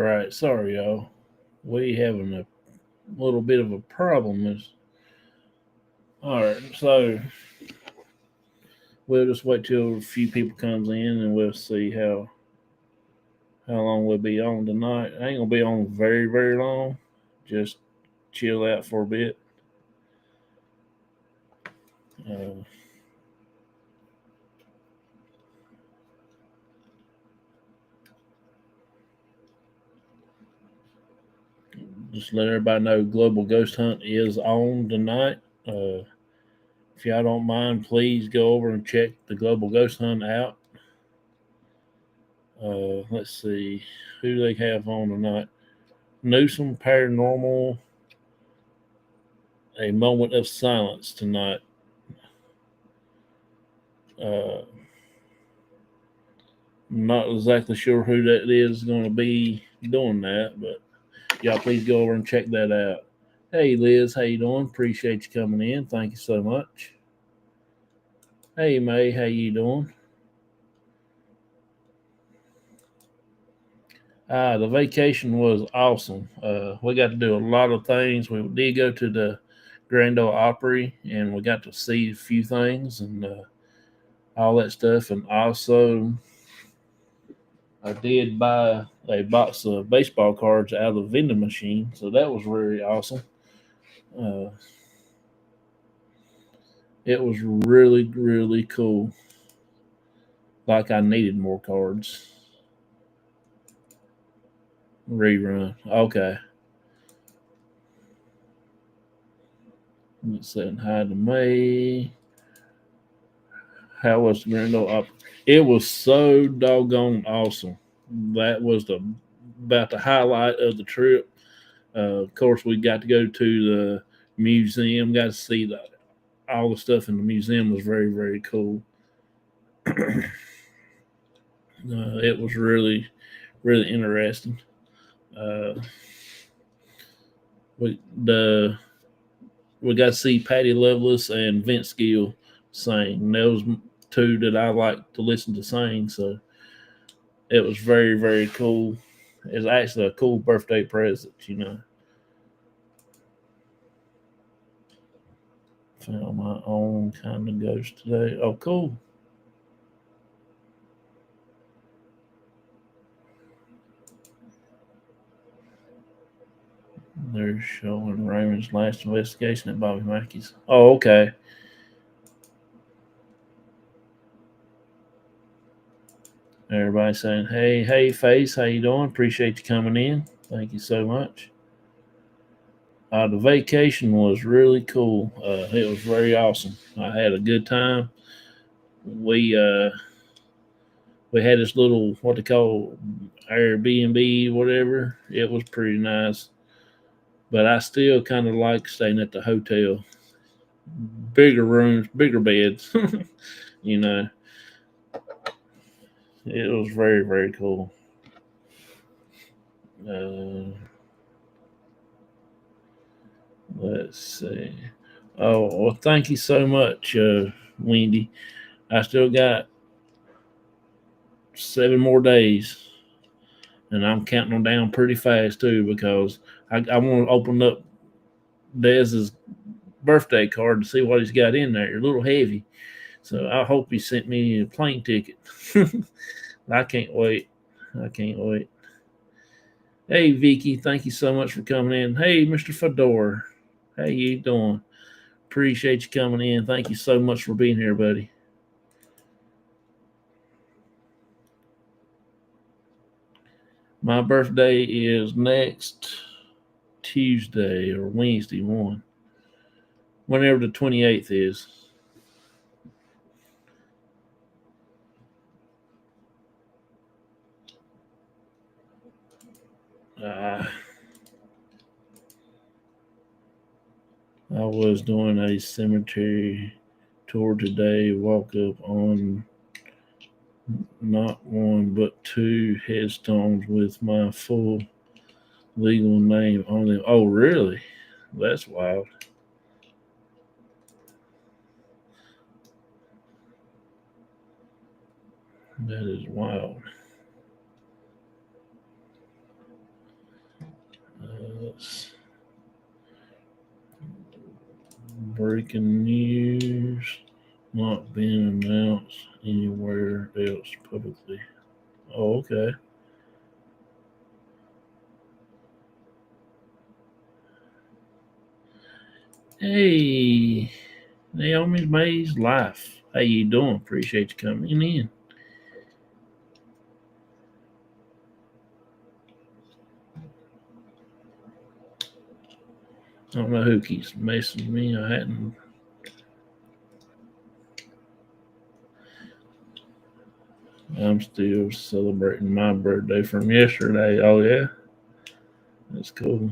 right, sorry y'all. We having a little bit of a problem. All right, so we'll just wait till a few people comes in and we'll see how long we'll be on tonight. I ain't gonna be on very long. Just chill out for a bit. Uh, just let everybody know Global Ghost Hunt is on tonight. If y'all don't mind, please go over and check the Global Ghost Hunt out. Let's see who they have on tonight. Newsom Paranormal, A Moment of Silence tonight. Uh, not exactly sure who that is going to be doing that, but y'all please go over and check that out. Hey Liz, how you doing? Appreciate you coming in. Thank you so much. Hey May, how you doing? The vacation was awesome. We got to do a lot of things. We did go to the Grand Ole Opry, and we got to see a few things and all that stuff. And also, I did buy a box of baseball cards out of the vending machine, so that was very awesome. Uh, it was really cool. Like I needed more cards. Rerun. Okay. Let's say hi to May. How was the Grand Ole Opry? It was so doggone awesome. That was about the highlight of the trip. Of course, we got to go to the museum. Got to see all the stuff in the museum was very cool. It was really interesting. Uh, the we got to see Patty Loveless and Vince Gill sing. Those two that I like to listen to sing. So it was very cool. It's actually a cool birthday present. Found my own kind of ghost today. Oh, cool. They're showing Raymond's last investigation at Bobby Mackey's. Oh, okay. Everybody saying, hey, Face, how you doing? Appreciate you coming in. Thank you so much. The vacation was really cool. It was very awesome. I had a good time. We uh, we had this little what they call Airbnb, whatever. It was pretty nice, but I still kind of like staying at the hotel. Bigger rooms, bigger beds. you know, it was very cool. Uh, let's see. Oh, well, thank you so much, Wendy. I still got 7 more days, and I'm counting them down pretty fast too because I want to open up Dez's birthday card to see what he's got in there. A little heavy, so I hope he sent me a plane ticket. I can't wait. I can't wait. Hey Vicky, thank you so much for coming in. Hey Mr. Fedor, how you doing? Appreciate you coming in. Thank you so much for being here, buddy. My birthday is next Tuesday or Wednesday one. Whenever the 28th is. Uh, I was doing a cemetery tour today. Walk up on not one but two headstones with my full legal name on them. Oh, really? That's wild. That is wild. else? Breaking news not being announced anywhere else publicly. Oh, okay. Hey, Naomi's May's Life. How you doing? Appreciate you coming in. I don't know who keeps messaging me. I hadn't. I'm still celebrating my birthday from yesterday. Oh yeah, that's cool.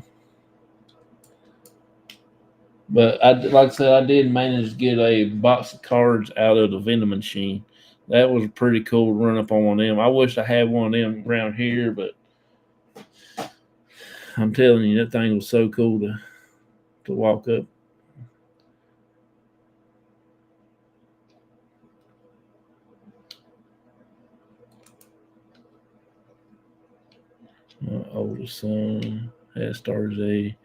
But like I said, I did manage to get a box of cards out of the vending machine. That was pretty cool to run up on one of them. I wish I had one of them around here, but I'm telling you, that thing was so cool to walk up. My oldest son has started a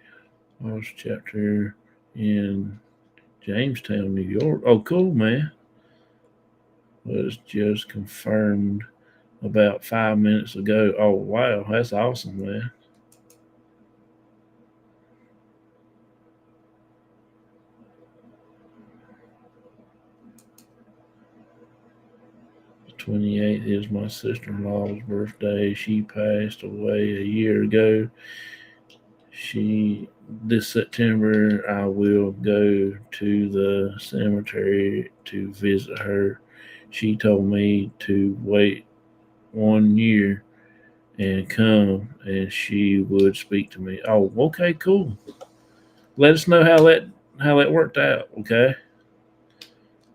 Lost chapter in Jamestown, New York. Oh, cool, man. Was just confirmed about 5 minutes ago. Oh, wow. That's awesome, man. The 28th is my sister in law's birthday. She passed away a year ago. This September, I will go to the cemetery to visit her. She told me to wait 1 year and come and she would speak to me. Oh, okay, cool. Let us know how that worked out, okay?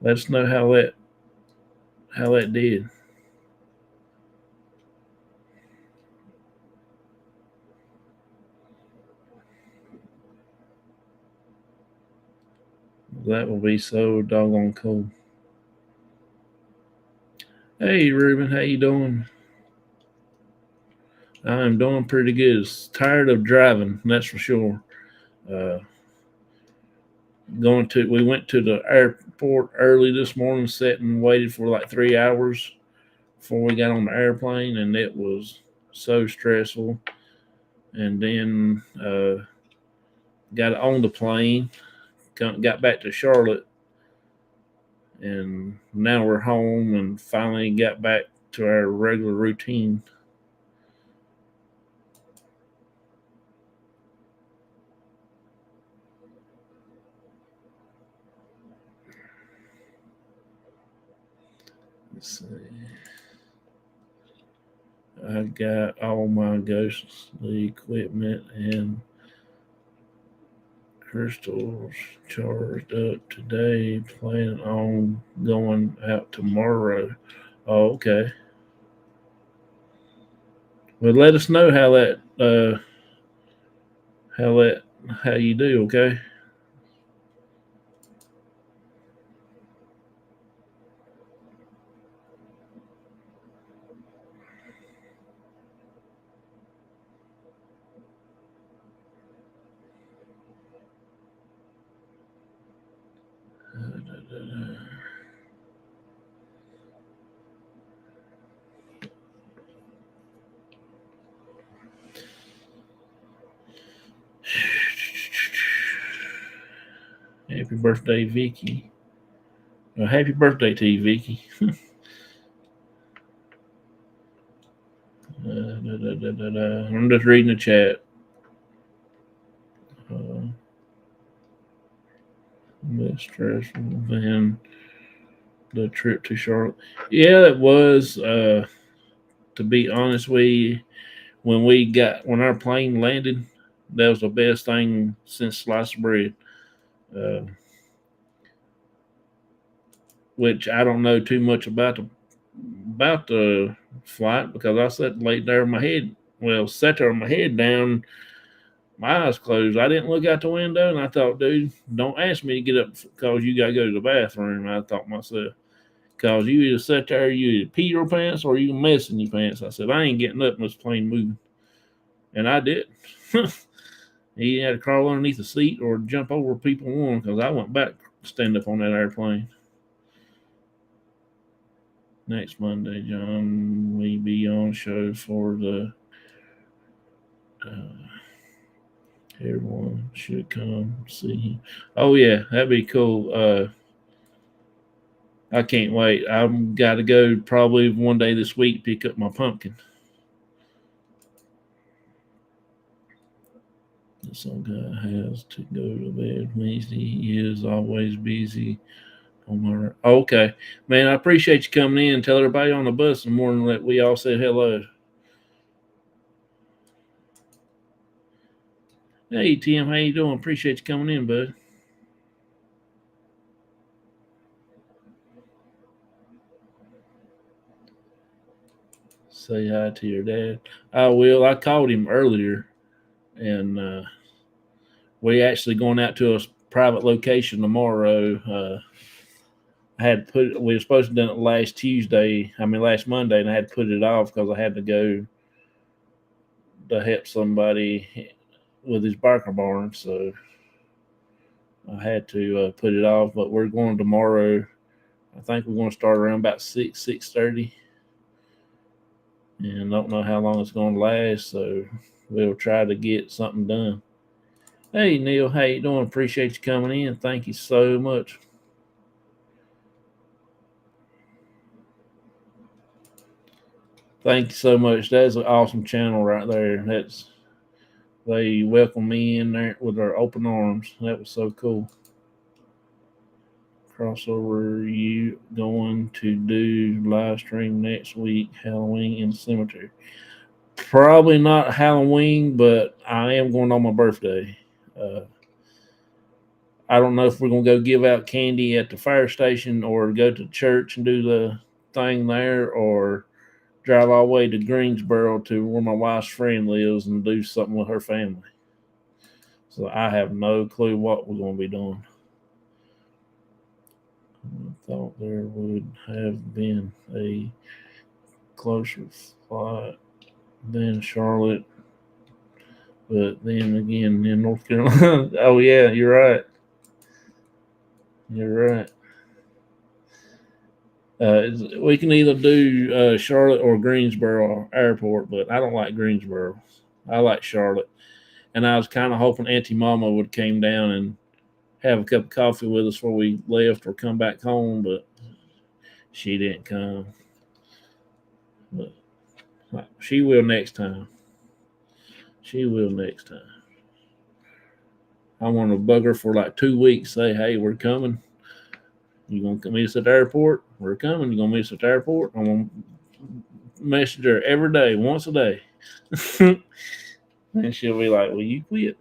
Let us know how that did. That will be so doggone cool. Hey Ruben, how you doing? I'm doing pretty good. Tired of driving, that's for sure. Uh, we went to the airport early this morning, sat and waited for like 3 hours before we got on the airplane, and it was so stressful. And then got on the plane, got back to Charlotte, and now we're home and finally got back to our regular routine. Let's see. I got all my ghostly equipment and crystals charged up today. Planning on going out tomorrow. Oh, okay. Well, let us know how that how you do. Okay. Happy birthday, Vicky. Happy birthday to you, Vicky. I'm just reading the chat. Uh, Less stressful than the trip to Charlotte. Yeah, it was. To be honest with you, when our plane landed, that was the best thing since sliced bread. Uh, which I don't know too much about the flight because I sat late there, my head sat there with my head down, my eyes closed. I didn't look out the window, and I thought, dude, don't ask me to get up because you got to go to the bathroom. I thought myself, because you either sit there, you either pee your pants or you mess in your pants. I said, I ain't getting up in this plane moving. And I did. He had to crawl underneath the seat or jump over people one because I went back stand up on that airplane. Next Monday, John, we be on show for the everyone should come see him. Oh yeah, that'd be cool. I can't wait. I've got to go probably one day this week pick up my pumpkin. Some guy has to go to bed. He is always busy. On my okay, man. I appreciate you coming in. Tell everybody on the bus in the morning that we all said hello. Hey Tim, how you doing? Appreciate you coming in, bud. Say hi to your dad. I will. I called him earlier, and we actually going out to a private location tomorrow. I had put. We were supposed to do it last Monday, and I had to put it off because I had to go to help somebody with his barker barn. So I had to put it off. But we're going tomorrow. I think we're going to start around about 6:30, and I don't know how long it's going to last. So we'll try to get something done. Hey Neil, how you doing? Appreciate you coming in. Thank you so much. Thank you so much. That's an awesome channel right there. They welcomed me in there with their open arms. That was so cool. Crossover, you going to do live stream next week, Halloween in the cemetery? Probably not Halloween, but I am going on my birthday. I don't know if we're going to go give out candy at the fire station or go to church and do the thing there or drive all the way to Greensboro to where my wife's friend lives and do something with her family. So I have no clue what we're going to be doing. I thought there would have been a closer flight than Charlotte, but then again in North Carolina. Oh yeah, you're right. You're right. We can either do Charlotte or Greensboro Airport, but I don't like Greensboro. I like Charlotte, and I was kind of hoping Auntie Mama would came down and have a cup of coffee with us before we left or come back home, but she didn't come. But she will next time. She will next time. I want to bug her for like 2 weeks. Say, hey, we're coming. You gonna come meet us at the airport? We're coming. You gonna meet us at the airport? I'm gonna message her every day, once a day. And she'll be like, "Will you quit?"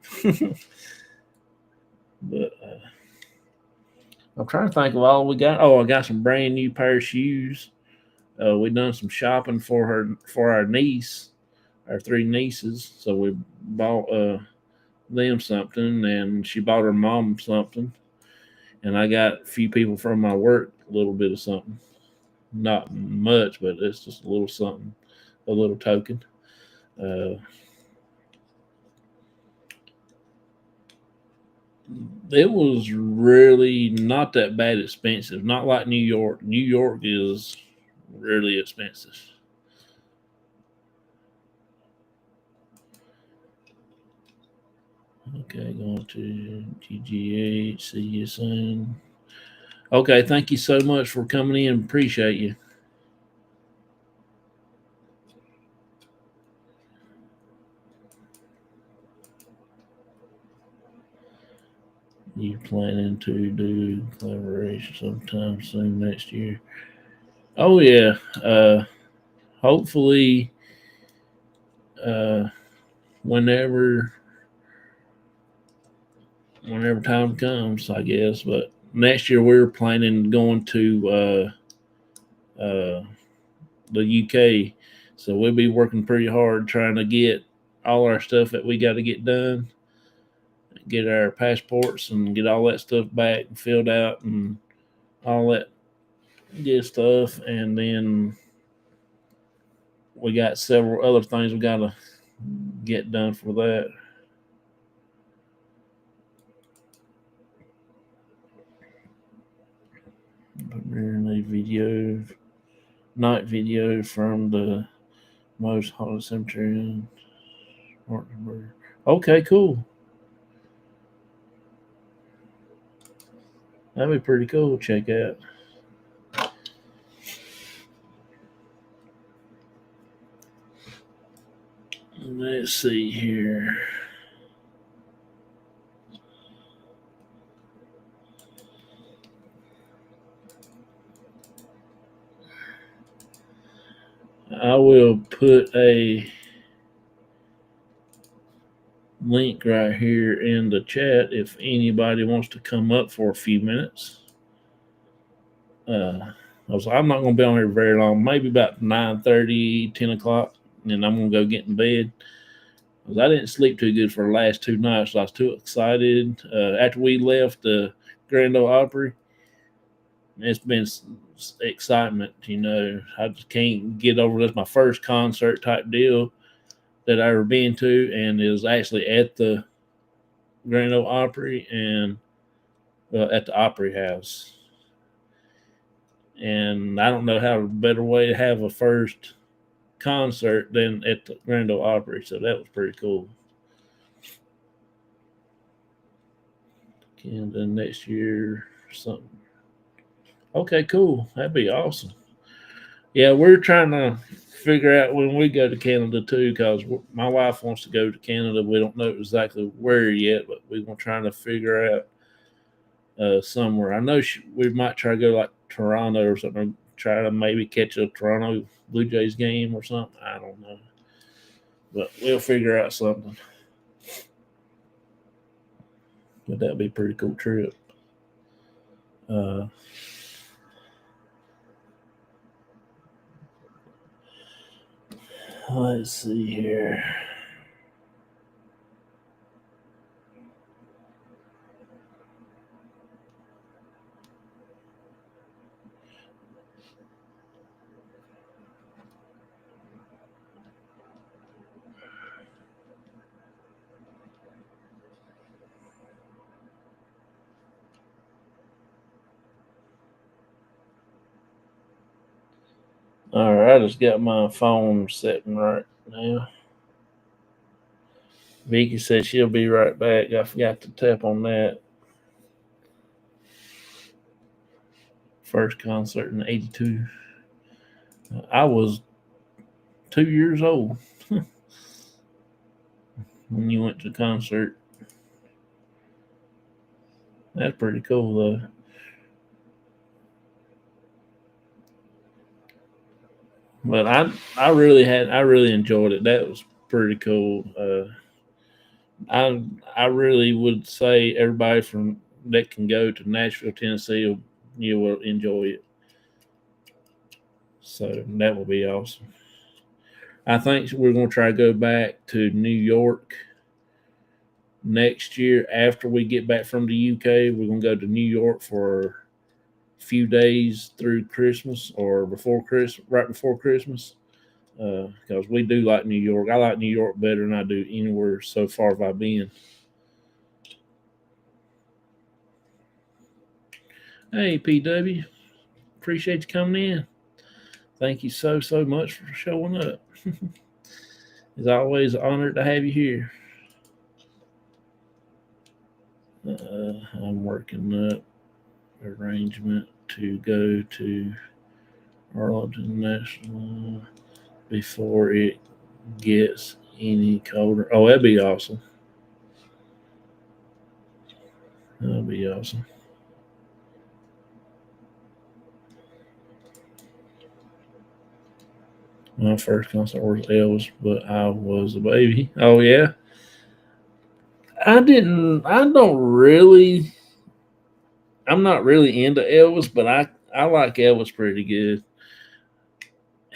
But I'm trying to think of all we got. Oh, I got some brand new pair of shoes. We done some shopping for our niece, our three nieces. So we bought them something, and she bought her mom something, and I got a few people from my work a little bit of something. Not much, but it's just a little something, a little token. Uh, it was really not that bad expensive. Not like New York. New York is really expensive. Okay, going to GGH. See you soon. Okay, thank you so much for coming in. Appreciate you. You planning to do collaboration sometime soon next year? Oh yeah. Hopefully, uh, whenever whenever time comes, I guess. But next year we're planning going to the UK, so we'll be working pretty hard trying to get all our stuff that we got to get done, get our passports and get all that stuff back and filled out and all that good stuff, and then we got several other things we got to get done for that. night video from the most haunted cemetery in Spartanburg. Okay, cool. That'd be pretty cool to check out. Let's see here. I will put a link right here in the chat if anybody wants to come up for a few minutes. I'm not going to be on here very long, maybe about 9:30, 10 o'clock, and I'm going to go get in bed. Because I didn't sleep too good for the last 2 nights. So I was too excited. After we left the Grand Ole Opry, it's been excitement, I just can't get over this. My first concert type deal that I ever been to, and it was actually at the Grand Ole Opry and at the Opry House. And I don't know how a better way to have a first concert than at the Grand Ole Opry, so that was pretty cool. And then next year or something. Okay, cool. That'd be awesome. Yeah, we're trying to figure out when we go to Canada too, because my wife wants to go to Canada. We don't know exactly where yet, but we're going to try to figure out somewhere. I know we might try to go like Toronto or something, try to maybe catch a Toronto Blue Jays game or something. I don't know, but we'll figure out something. But that'd be a pretty cool trip. Let's see here. All right, I just got my phone setting right now. Vicky said she'll be right back. I forgot to tap on that. First concert in '82. I was 2 years old when you went to the concert. That's pretty cool, though. But I really enjoyed it. That was pretty cool. I really would say everybody from that can go to Nashville, Tennessee, you will enjoy it. So that will be awesome. I think we're going to try to go back to New York next year after we get back from the UK. We're going to go to New York for a few days through Christmas or right before Christmas. Because we do like New York. I like New York better than I do anywhere so far have I been. Hey, PW. Appreciate you coming in. Thank you so much for showing up. It's always an honor to have you here. I'm working up arrangement to go to Arlington National before it gets any colder. Oh, that'd be awesome. That'd be awesome. My first concert was Elvis, but I was a baby. Oh yeah. I'm not really into Elvis, but I like Elvis pretty good.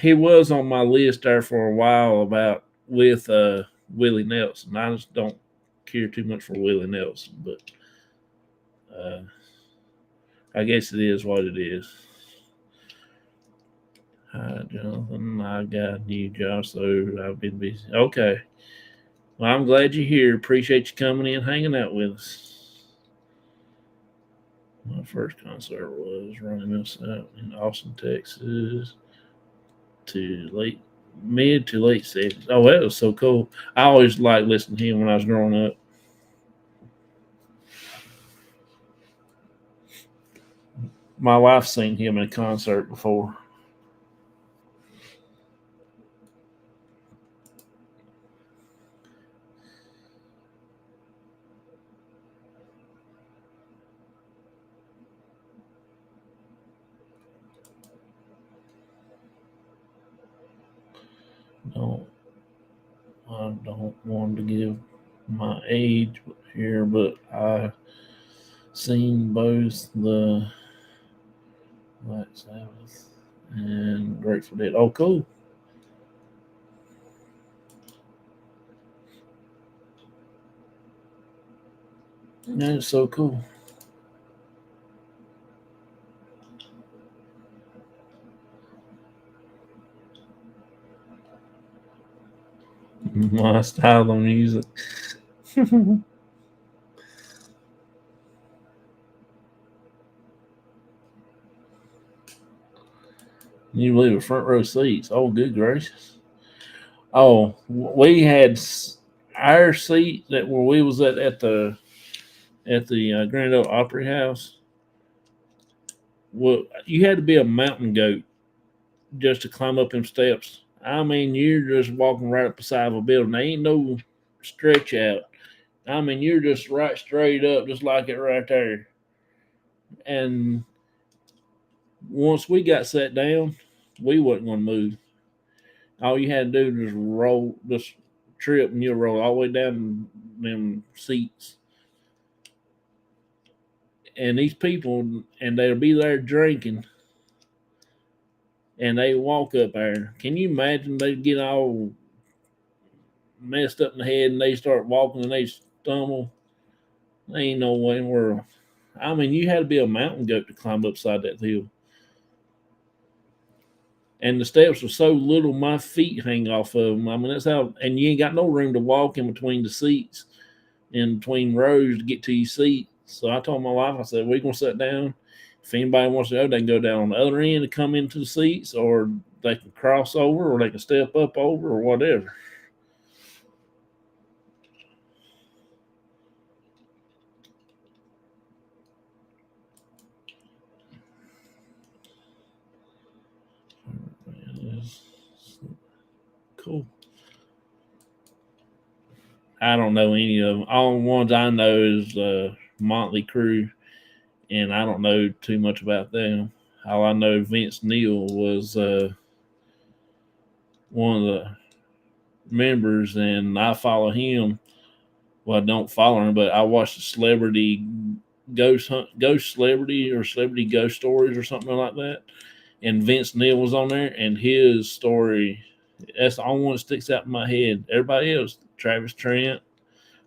He was on my list there for a while with Willie Nelson. I just don't care too much for Willie Nelson, but I guess it is what it is. Hi, Jonathan. I got a new job, so I've been busy. Okay. Well, I'm glad you're here. Appreciate you coming in, hanging out with us. My first concert was running this out in Austin, Texas, to mid to late 70s. Oh, that was so cool. I always liked listening to him when I was growing up. My wife's seen him in a concert before. Don't I don't want to give my age here, but I seen both the Black Sabbath and Grateful Dead. Oh, cool! That's so cool. My style of music. You believe it? Front row seats. Oh, good gracious! Oh, we had our seat that where we was at the Grand Ole Opry House. Well, you had to be a mountain goat just to climb up them steps. I mean, you're just walking right up beside a building. There ain't no stretch out. I mean, you're just right straight up, just like it right there. And once we got sat down, we wasn't going to move. All you had to do was roll, just trip, and you'll roll all the way down them seats. And these people, and they'll be there drinking, and they walk up there. Can you imagine they get all messed up in the head and they start walking and they stumble? There ain't no way in the world. I mean, you had to be a mountain goat to climb upside that hill. And the steps were so little, my feet hang off of them. I mean, that's how, and you ain't got no room to walk in between the seats, in between rows to get to your seat. So I told my wife, I said, we're going to sit down. If anybody wants to go, they can go down on the other end to come into the seats, or they can cross over, or they can step up over, or whatever. It's cool. I don't know any of them. All the ones I know is Motley Crue, and I don't know too much about them. All I know, Vince Neil was one of the members, and I follow him. Well, I don't follow him, but I watch the Celebrity Ghost Hunt, Ghost Celebrity, or Celebrity Ghost Stories, or something like that. And Vince Neil was on there, and his story, that's the only one that sticks out in my head. Everybody else, Travis Trent,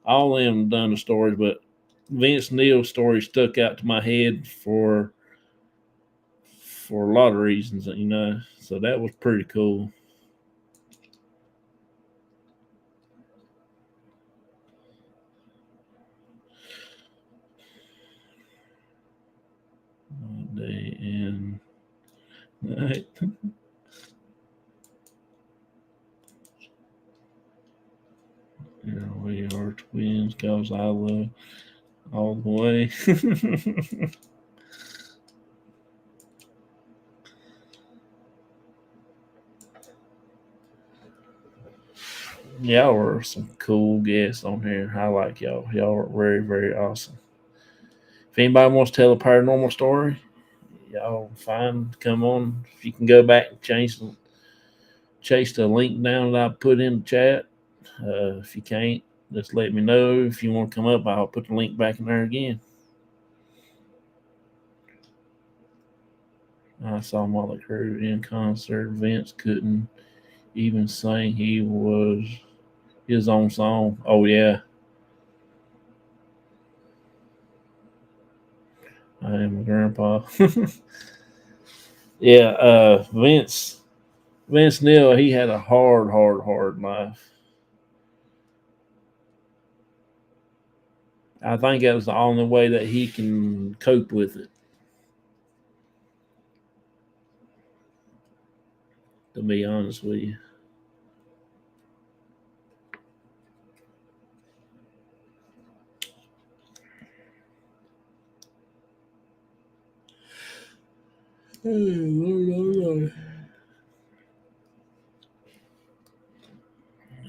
all of them done the stories, but Vince Neil's story stuck out to my head for a lot of reasons, you know. So that was pretty cool. Day and night. Here we are, twins, cause I love all the way. Y'all were some cool guests on here. I like y'all. Y'all are very, very awesome. If anybody wants to tell a paranormal story, y'all fine. Come on. If you can go back and chase the link down that I put in the chat. If you can't, just let me know. If you want to come up, I'll put the link back in there again. I saw Motley Crue in concert. Vince couldn't even sing. He was his own song. Oh yeah, I am a grandpa. Yeah, Vince Neil. He had a hard, hard, hard life. I think that was the only way that he can cope with it. To be honest with you.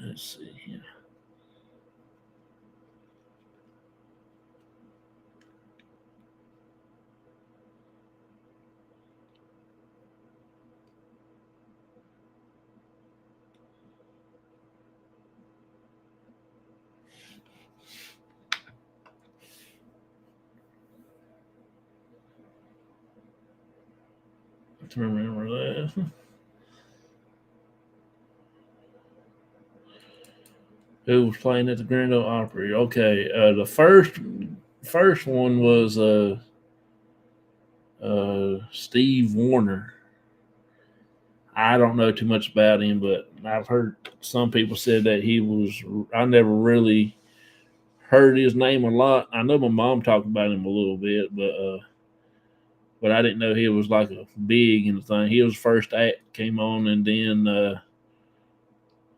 Let's see here. To remember that. Who was playing at the Grand Ole Opry? Okay, the first one was Steve Warner. I don't know too much about him, but I've heard some people said that he was. I never really heard his name a lot. I know my mom talked about him a little bit, but I didn't know he was like a big in the thing. He was first act came on, and then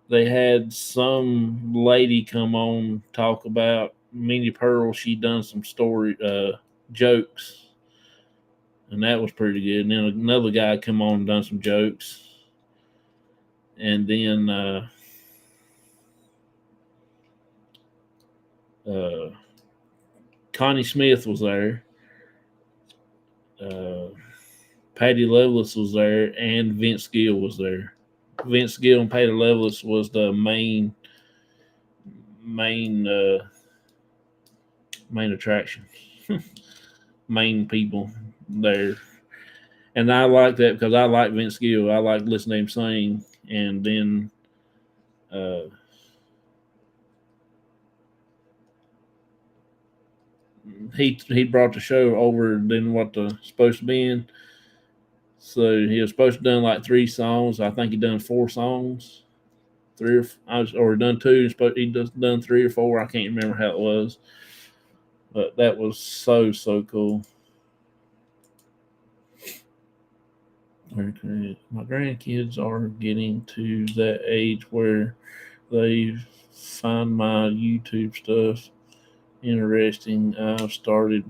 they had some lady come on talk about Minnie Pearl. She done some story jokes, and that was pretty good. And then another guy come on and done some jokes, and then Connie Smith was there. Patty Loveless was there, and Vince Gill was there. Vince Gill and Patty Loveless was the main attraction, main people there. And I like that because I like Vince Gill. I like listening to him sing. And then he brought the show over than what the supposed to be in. So he was supposed to done like 3 songs. I think he done 4 songs, or done 2. He just done 3 or 4. I can't remember how it was, but that was so cool. My grandkids are getting to that age where they find my YouTube stuff interesting. I've started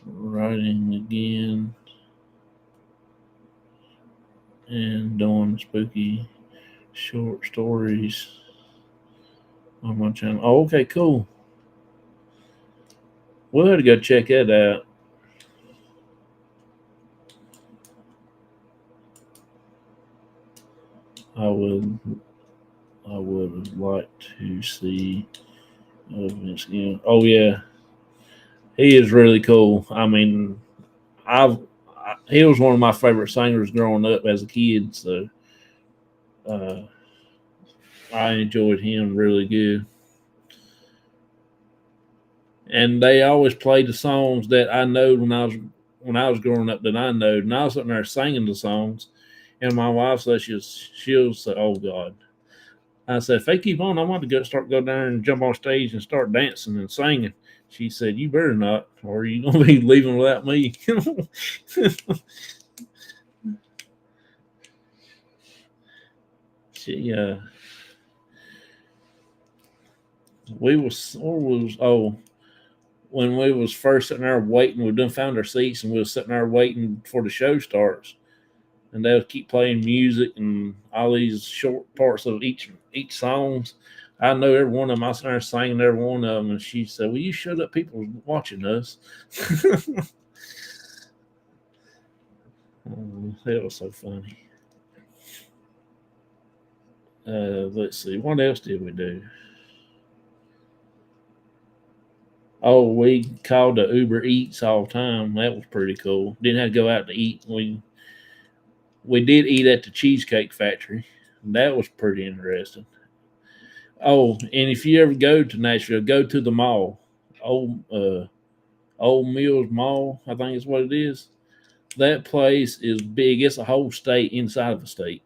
writing again and doing spooky short stories on my channel. Oh, okay, cool. We'll have to go check that out. I would like to see Vince Gill. Oh yeah, he is really cool. I mean, he was one of my favorite singers growing up as a kid, so I enjoyed him really good. And they always played the songs that I know when I was growing up that I know, and I was sitting there singing the songs. And my wife says she'll say, "Oh God." I said, if they keep on, I want to go down and jump on stage and start dancing and singing. She said, "You better not, or you're gonna be leaving without me." She when we was first sitting there waiting, we done found our seats and we was sitting there waiting before the show starts. And they'll keep playing music and all these short parts of each songs. I know every one of them. I was there singing every one of them, and she said, "Will you shut up? People watching us." That was so funny. Let's see, what else did we do? Oh, we called the Uber Eats all the time. That was pretty cool. Didn't have to go out to eat. We did eat at the Cheesecake Factory. That was pretty interesting. Oh, and if you ever go to Nashville, go to the mall. Old Mills Mall, I think is what it is. That place is big. It's a whole state inside of a state.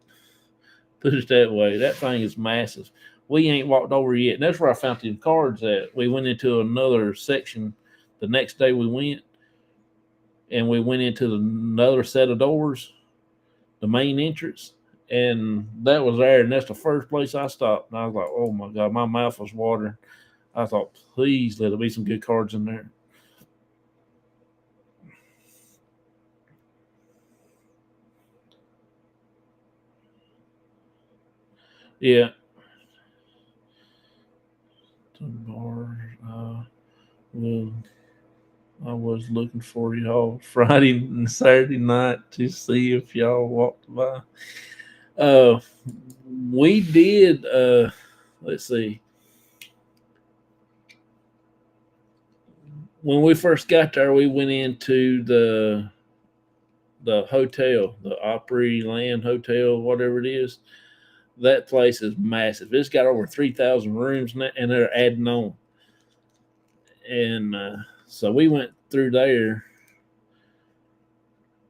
Put it that way. That thing is massive. We ain't walked over yet. And that's where I found the cards at. We went into another section the next day we went, and we went into another set of doors, the main entrance, and that was there. And that's the first place I stopped. And I was like, oh my God, my mouth was watering. I thought, please let there be some good cards in there. Yeah. Well, I was looking for y'all Friday and Saturday night to see if y'all walked by. Uh, we did. Let's see. When we first got there, we went into the hotel, the Opryland Hotel, whatever it is. That place is massive. It's got over 3,000 rooms now, and they're adding on. And so we went through there.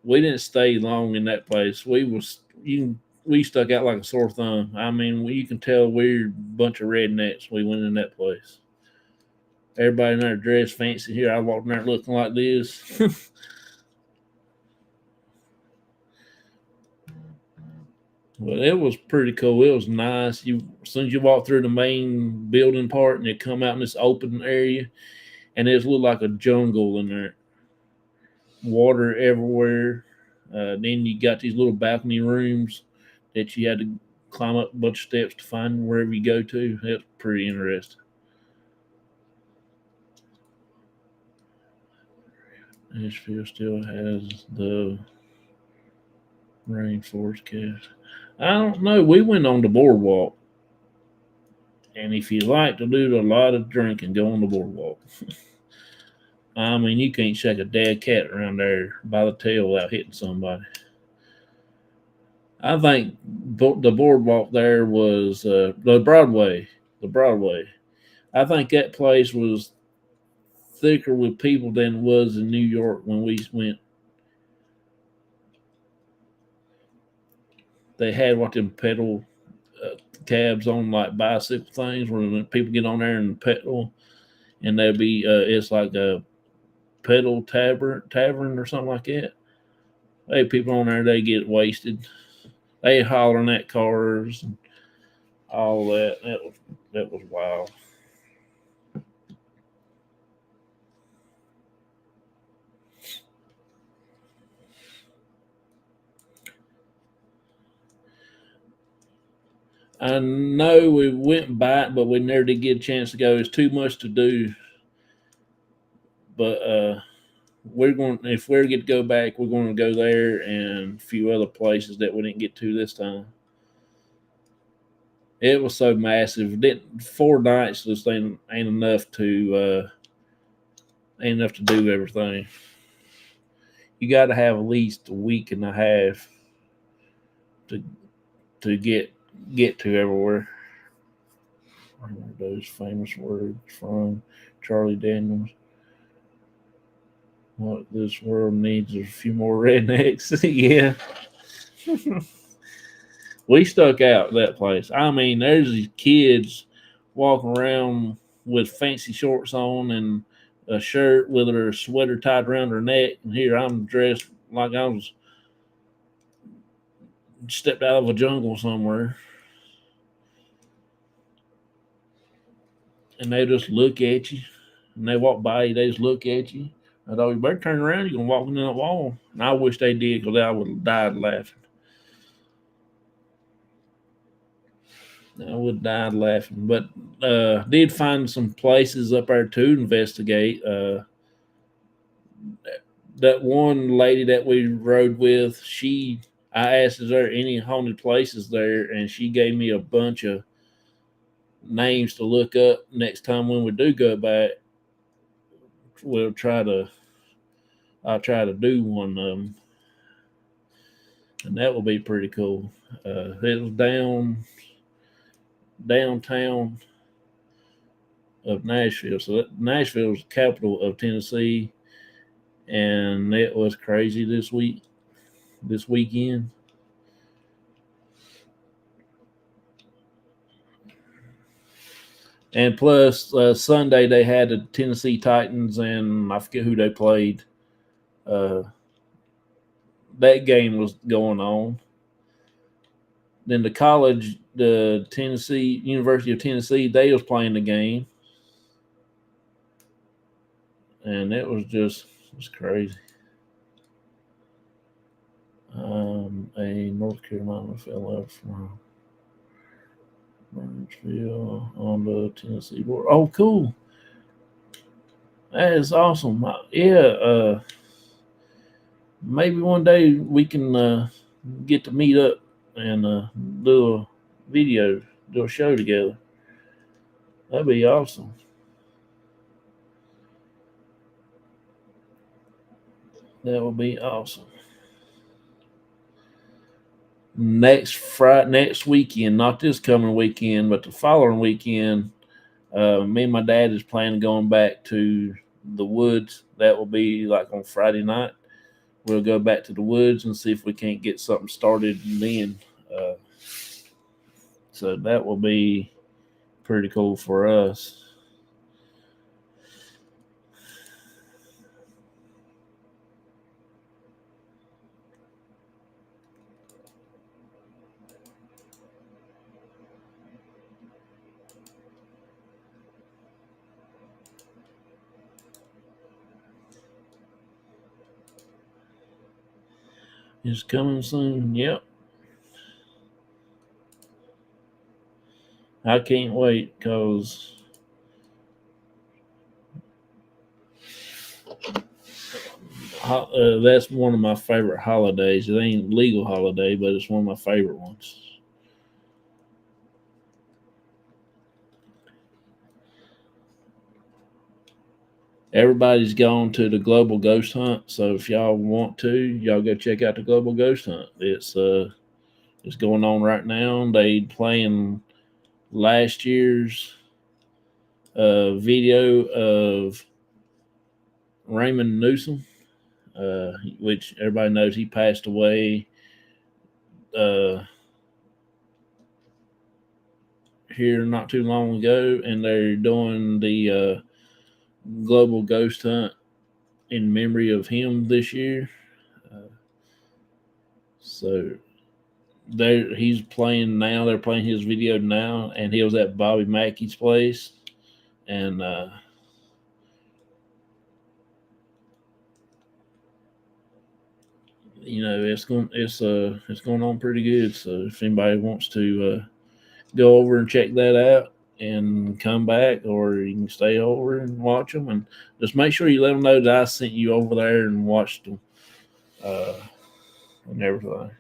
We didn't stay long in that place. We stuck out like a sore thumb. I mean, you can tell we're a bunch of rednecks. We went in that place. Everybody in there dressed fancy. Here, I walked in there looking like this. But it was pretty cool. It was nice. As soon as you walk through the main building part and you come out in this open area, and it looked like a jungle in there. Water everywhere. Then you got these little balcony rooms that you had to climb up a bunch of steps to find wherever you go to. It's pretty interesting. Nashville still has the rainforest cast. I don't know. We went on the boardwalk. And if you like to do a lot of drinking, go on the boardwalk. I mean, you can't shake a dead cat around there by the tail without hitting somebody. I think the boardwalk there was the Broadway. The Broadway. I think that place was thicker with people than it was in New York when we went. They had what them pedal cabs on like bicycle things where people get on there and pedal, and there'd be it's like a pedal tavern or something like that. Hey, people on there, they get wasted. They hollering at cars and all that. That was wild. I know we went by it, but we never did get a chance to go. It's too much to do. But we're going if we get to go back, we're going to go there and a few other places that we didn't get to this time. It was so massive. 4 nights just ain't enough to do everything. You got to have at least a week and a half to get to everywhere. Those famous words from Charlie Daniels. What this world needs is a few more rednecks. Yeah. We stuck out that place. I mean, there's these kids walking around with fancy shorts on and a shirt with her sweater tied around her neck. And here I'm dressed like I was stepped out of a jungle somewhere. And they just look at you. And they walk by you, they just look at you. I thought, you better turn around, you're going to walk into that wall. And I wish they did because I would have died laughing. I would have died laughing. But did find some places up there to investigate. That one lady that we rode with, I asked, is there any haunted places there? And she gave me a bunch of names to look up next time when we do go back. I'll try to do one of them. And that will be pretty cool. It was downtown of Nashville. So Nashville is the capital of Tennessee, and it was crazy this weekend. And plus, Sunday they had the Tennessee Titans, and I forget who they played. Uh, that game was going on. Then the college, the Tennessee University of Tennessee, they was playing the game, and it was crazy. A North Carolina fell out from Burnsville on the Tennessee board. Oh, cool! That is awesome. Yeah, maybe one day we can get to meet up and do a video, do a show together. That'd be awesome. That would be awesome. Next weekend, not this coming weekend, but the following weekend, me and my dad is planning going back to the woods. That will be like on Friday night. We'll go back to the woods and see if we can't get something started then. Uh, so that will be pretty cool for us. It's coming soon. Yep. I can't wait because that's one of my favorite holidays. It ain't legal holiday, but it's one of my favorite ones. Everybody's gone to the Global Ghost Hunt, so if y'all want to, y'all go check out the Global Ghost Hunt. It's going on right now. They playing last year's video of Raymond Newsom, which everybody knows he passed away uh, here not too long ago, and they're doing the Global Ghost Hunt in memory of him this year. Uh, so he's playing now. They're playing his video now, and he was at Bobby Mackey's place, and it's going on pretty good. So if anybody wants to go over and check that out and come back, or you can stay over and watch them, and just make sure you let them know that I sent you over there and watched them uh, and everything.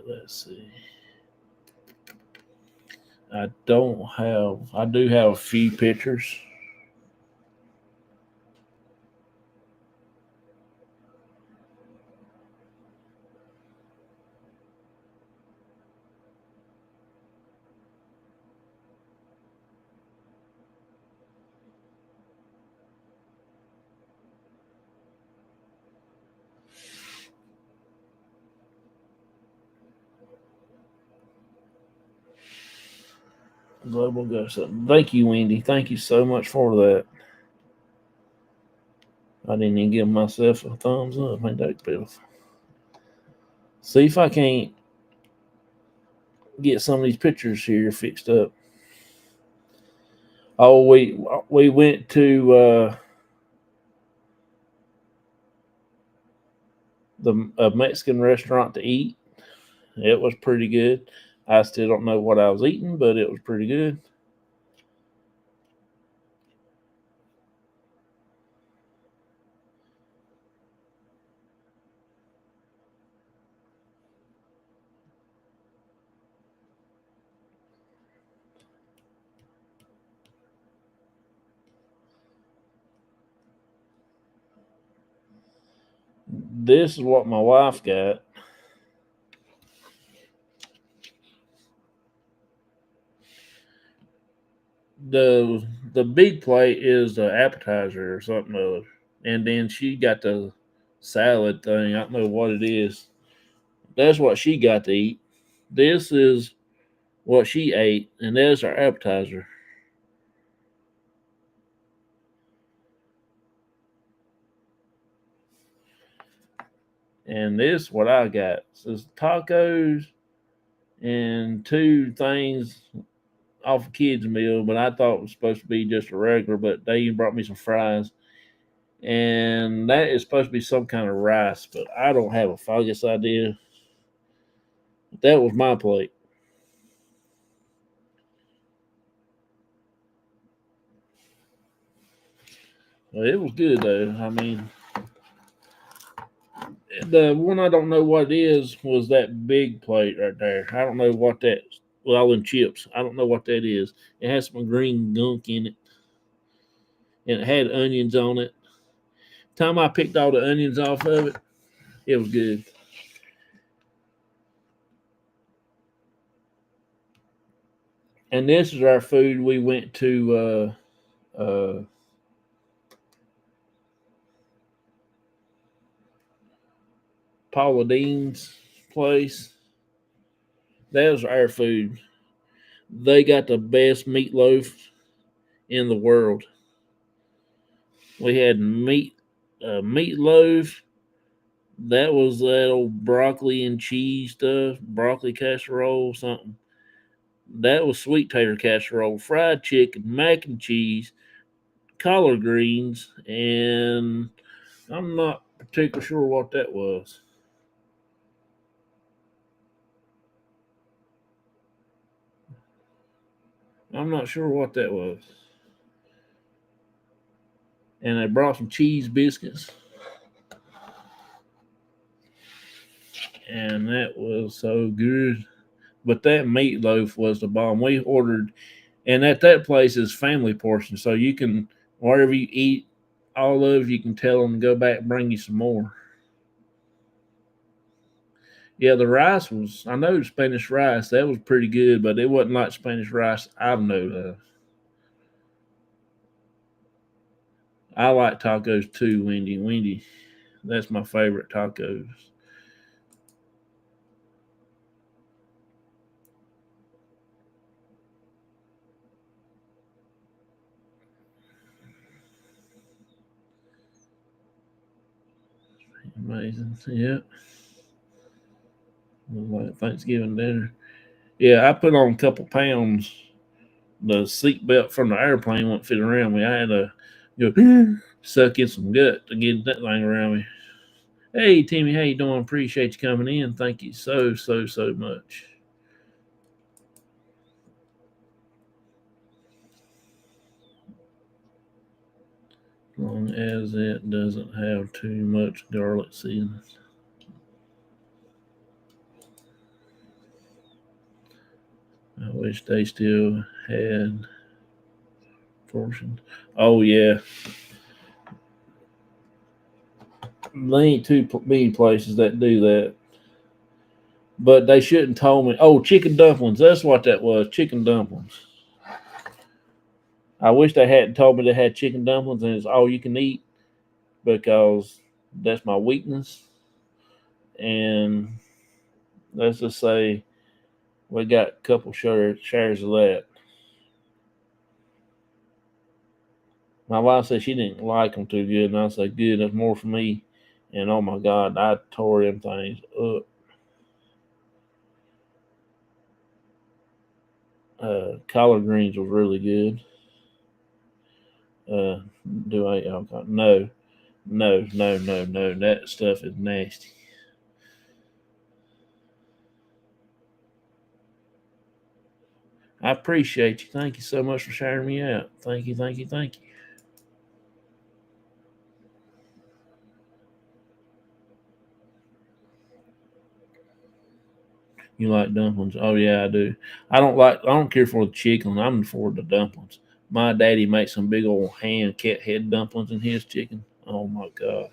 Let's see. I do have a few pictures. Global Ghost. Thank you, Wendy. Thank you so much for that. I didn't even give myself a thumbs up. Ain't that beautiful? See if I can't get some of these pictures here fixed up. Oh, we went to the a Mexican restaurant to eat. It was pretty good. I still don't know what I was eating, but it was pretty good. This is what my wife got. The big plate is the appetizer or something other, and then she got the salad thing. I don't know what it is. That's what she got to eat. This is what she ate, and there's our appetizer. And this what I got. So it's tacos and two things off a kid's meal, but I thought it was supposed to be just a regular, but they even brought me some fries. And that is supposed to be some kind of rice, but I don't have a foggiest idea. That was my plate. Well, it was good though. I mean, the one I don't know what it is was that big plate right there. I don't know what that with all them chips. I don't know what that is. It has some green gunk in it, and it had onions on it. Time I picked all the onions off of it, it was good. And this is our food. We went to Paula Dean's place. That was our food. They got the best meatloaf in the world. We had meatloaf. That was that old broccoli and cheese stuff, broccoli casserole, something. That was sweet tater casserole, fried chicken, mac and cheese, collard greens, and I'm not particularly sure what that was. I'm not sure what that was. And they brought some cheese biscuits, and that was so good. But that meatloaf was the bomb. We ordered, and at that place is family portion, so you can whatever you eat, all of you can tell them to go back and bring you some more. Yeah, the rice was. I know Spanish rice that was pretty good, but it wasn't like Spanish rice I've known of. I like tacos too, Wendy. Wendy, that's my favorite tacos. Amazing. Yeah, like Thanksgiving dinner. Yeah, I put on a couple pounds. The seat belt from the airplane won't fit around me. I had to go suck in some gut to get that thing around me. Hey Timmy, how you doing? Appreciate you coming in. Thank you so much. As long as it doesn't have too much garlic seasoning. I wish they still had portions. Oh yeah, they ain't too many places that do that. But they shouldn't told me. Oh, chicken dumplings. That's what that was. Chicken dumplings. I wish they hadn't told me they had chicken dumplings and it's all you can eat because that's my weakness. And let's just say we got a couple shares of that. My wife said she didn't like them too good, and I said, "Good, that's more for me." And oh my God, I tore them things up. Collard greens was really good. Uh, do I eat alcohol? No, no. That stuff is nasty. I appreciate you. Thank you so much for sharing me out. Thank you. You like dumplings? Oh yeah, I do. I don't like. I don't care for the chicken. I'm for the dumplings. My daddy makes some big old hand cat head dumplings in his chicken. Oh my God!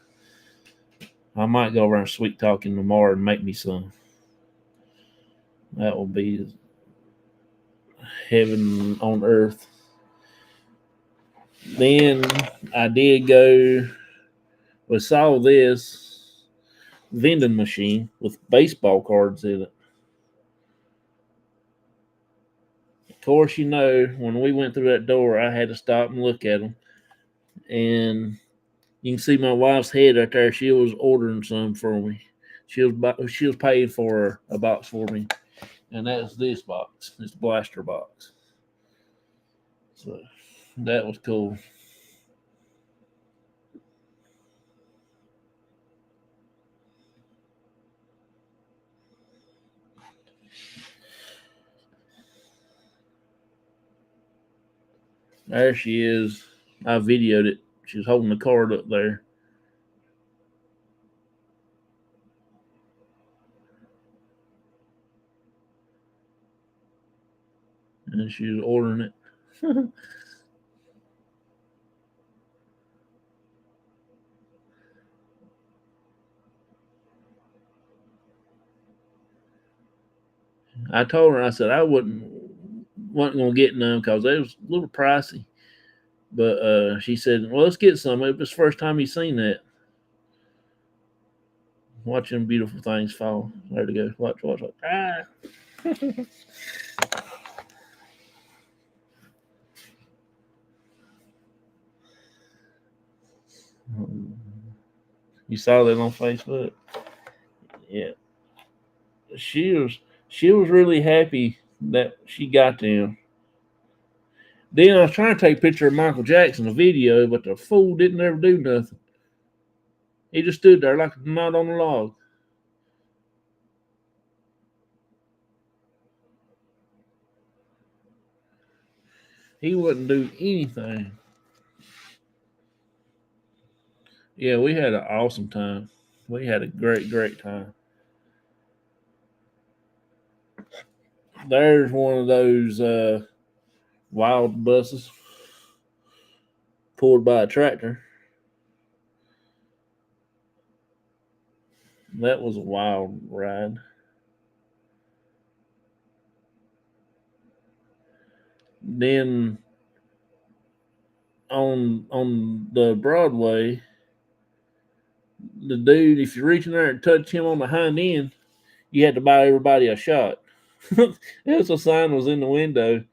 I might go around sweet talking tomorrow and make me some. That will be heaven on earth. Then I did go. We saw this vending machine with baseball cards in it. Of course, when we went through that door, I had to stop and look at them. And you can see my wife's head right there. She was ordering some for me. She was paying for a box for me, and that's this box. This blaster box. So that was cool. There she is. I videoed it. She's holding the card up there. And she was ordering it. I told her, I said I wasn't gonna get none because they was a little pricey. But she said, "Well, let's get some. It was the first time you seen that. Watching beautiful things fall. There to go. Watch. Ah." You saw that on Facebook? Yeah. She was really happy that she got them. Then I was trying to take a picture of Michael Jackson, a video, but the fool didn't ever do nothing. He just stood there like a knot on a log. He wouldn't do anything. Yeah, we had an awesome time. We had a great time. There's one of those wild buses pulled by a tractor. That was a wild ride. Then on the Broadway, the dude, if you reach in there and touch him on the hind end, you had to buy everybody a shot. There's a sign was in the window.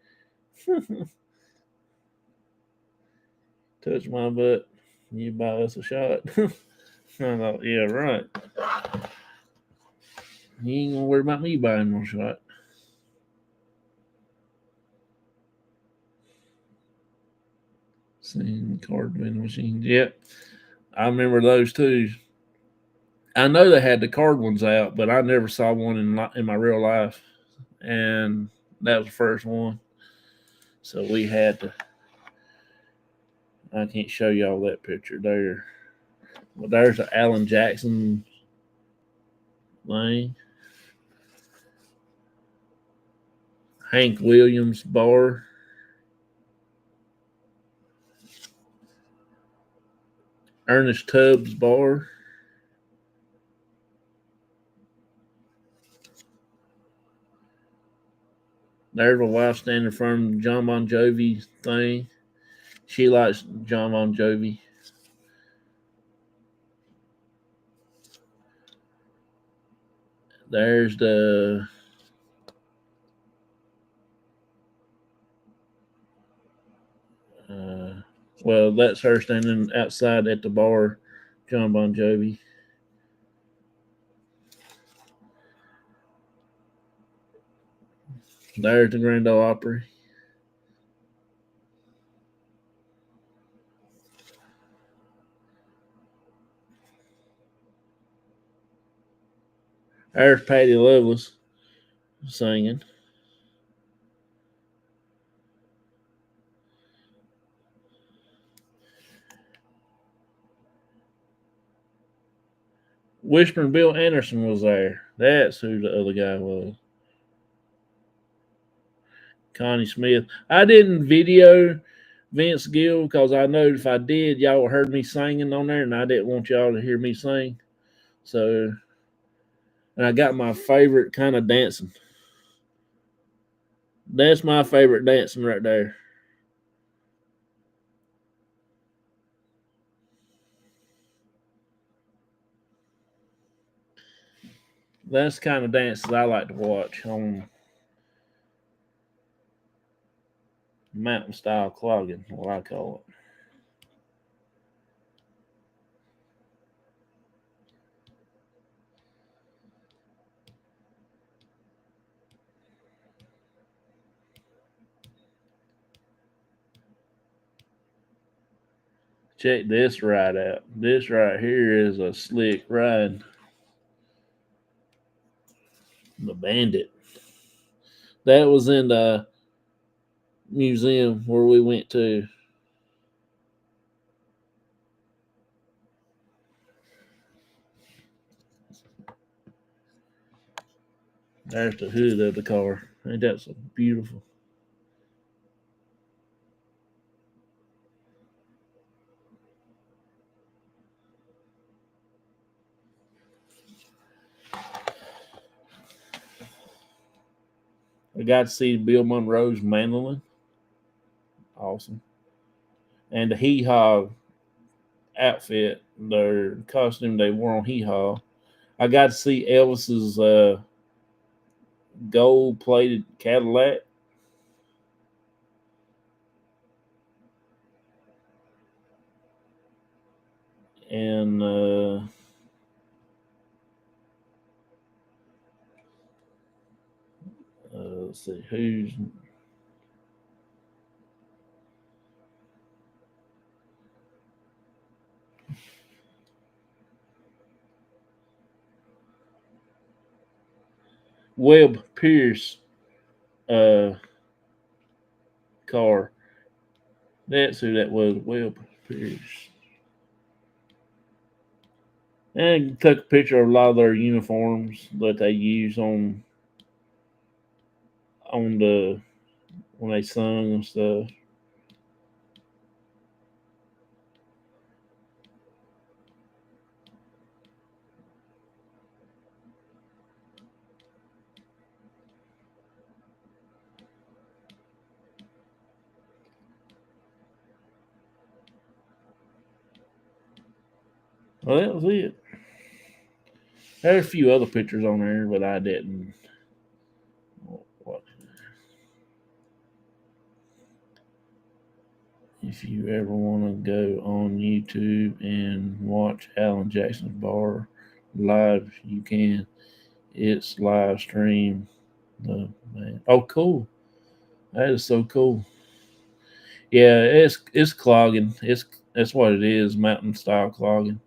Touch my butt, you buy us a shot. I thought, yeah, right. You ain't gonna worry about me buying no shot. Seen card vending machines. Yep. I remember those too. I know they had the card ones out, but I never saw one in my real life. And that was the first one. So we had to. I can't show y'all that picture there. But there's the Alan Jackson thing. Hank Williams bar. Ernest Tubbs bar. There's a wife standing from John Bon Jovi thing. She likes John Bon Jovi. There's the well, that's her standing outside at the bar, John Bon Jovi. There's the Grand Ole Opry. There's Patty Loveless singing. Whispering Bill Anderson was there. That's who the other guy was. Connie Smith. I didn't video Vince Gill because I know if I did, y'all heard me singing on there, and I didn't want y'all to hear me sing. So, and I got my favorite kind of dancing. That's my favorite dancing right there. That's the kind of dances I like to watch on mountain style clogging, what I call it. Check this ride out. This right here is a slick ride. The Bandit. That was in the museum where we went to. There's the hood of the car. Ain't that so beautiful? I got to see Bill Monroe's mandolin. Awesome. And the Hee Haw outfit, their costume they wore on Hee Haw. I got to see Elvis's gold plated Cadillac. And let's see who's Webb Pierce car. That's who that was, Webb Pierce. And took a picture of a lot of their uniforms that they use on the when they sung and stuff. Well, that was it. There's a few other pictures on there, but I didn't. What? If you ever want to go on YouTube and watch Alan Jackson's bar live, you can. It's live stream. The man. Oh, cool! That is so cool. Yeah, it's clogging. It's that's what it is. Mountain style clogging.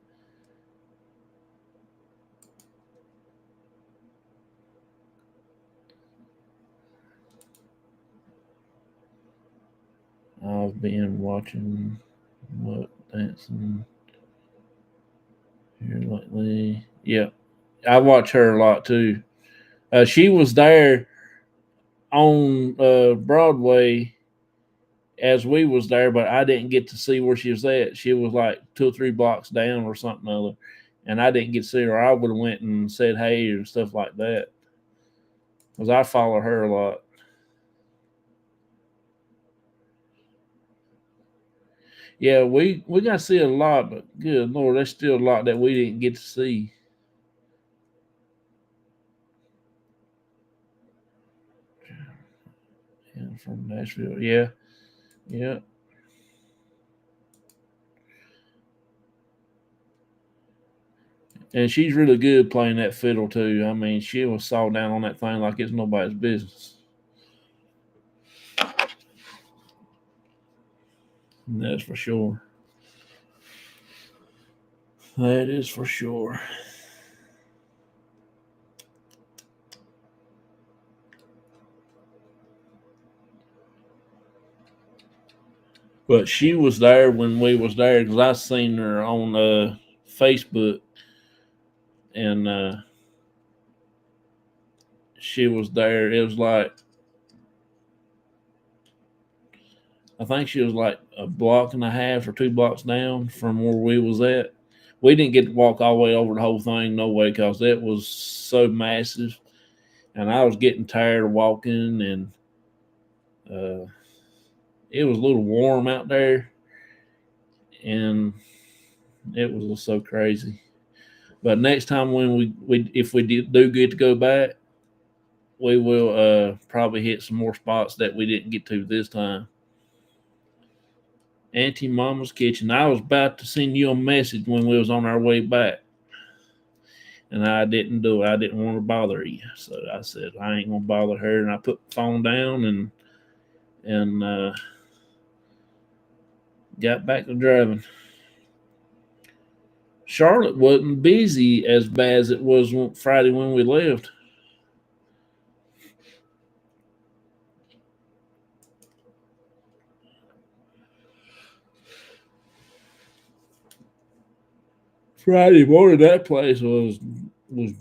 I've been watching what dancing here lately. Yeah, I watch her a lot too. She was there on Broadway as we was there, but I didn't get to see where she was at. She was like 2 or 3 blocks down or something other, and I didn't get to see her. I would have went and said hey and stuff like that because I follow her a lot. Yeah, we got to see a lot, but good Lord, there's still a lot that we didn't get to see. Yeah, from Nashville. Yeah, yeah. And she's really good playing that fiddle too. I mean, she will saw down on that thing like it's nobody's business. That's for sure. That is for sure. But she was there when we was there because I seen her on Facebook, and she was there. It was like I think she was like a block and a half or 2 blocks down from where we was at. We didn't get to walk all the way over the whole thing, no way, because it was so massive, and I was getting tired of walking, and uh, it was a little warm out there, and it was just so crazy. But next time when we if we do get to go back, we will probably hit some more spots that we didn't get to this time. Auntie Mama's Kitchen. I was about to send you a message when we was on our way back, and I didn't do it. I didn't want to bother you, so I said I ain't gonna bother her, and I put the phone down and got back to driving. Charlotte wasn't busy as bad as it was Friday when we left. Friday morning, that place was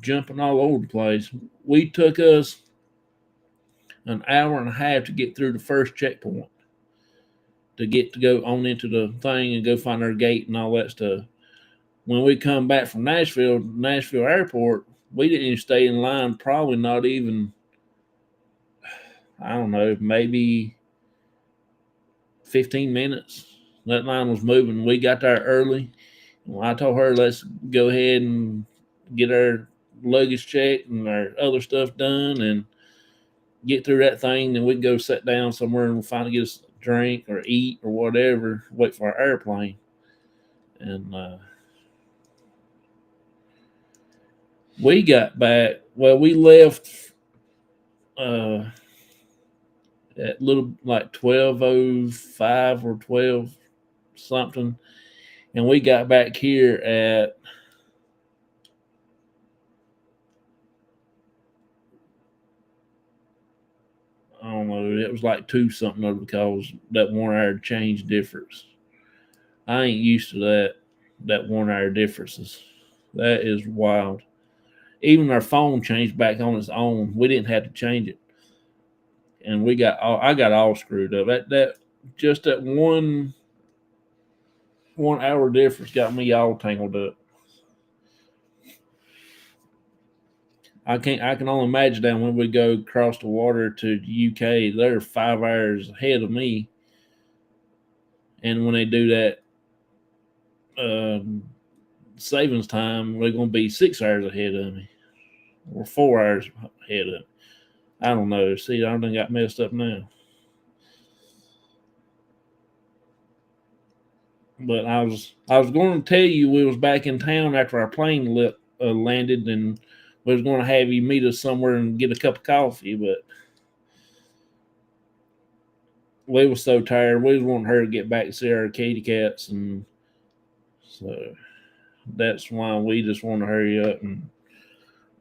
jumping all over the place. We took us an hour and a half to get through the first checkpoint to get to go on into the thing and go find our gate and all that stuff. When we come back from Nashville Airport, we didn't even stay in line. Probably not even, I don't know, maybe 15 minutes. That line was moving. We got there early. I told her, let's go ahead and get our luggage checked and our other stuff done and get through that thing. Then we can go sit down somewhere and finally get us a drink or eat or whatever, wait for our airplane. And we got back, well, we left at little like 12:05 or 12 something. And we got back here at I don't know, it was like 2 something because that 1 hour change difference. I ain't used to that 1 hour differences. That is wild. Even our phone changed back on its own. We didn't have to change it. And I got all screwed up. That just that 1 hour difference got me all tangled up. I can only imagine that when we go across the water to the UK, they're 5 hours ahead of me. And when they do that savings time, they're going to be 6 hours ahead of me or 4 hours ahead of me. I don't know. See, I done got messed up now. But I was going to tell you we was back in town after our plane landed, and we was going to have you meet us somewhere and get a cup of coffee, but we was so tired. We was wanting her to get back to see our kitty cats, and so that's why we just want to hurry up and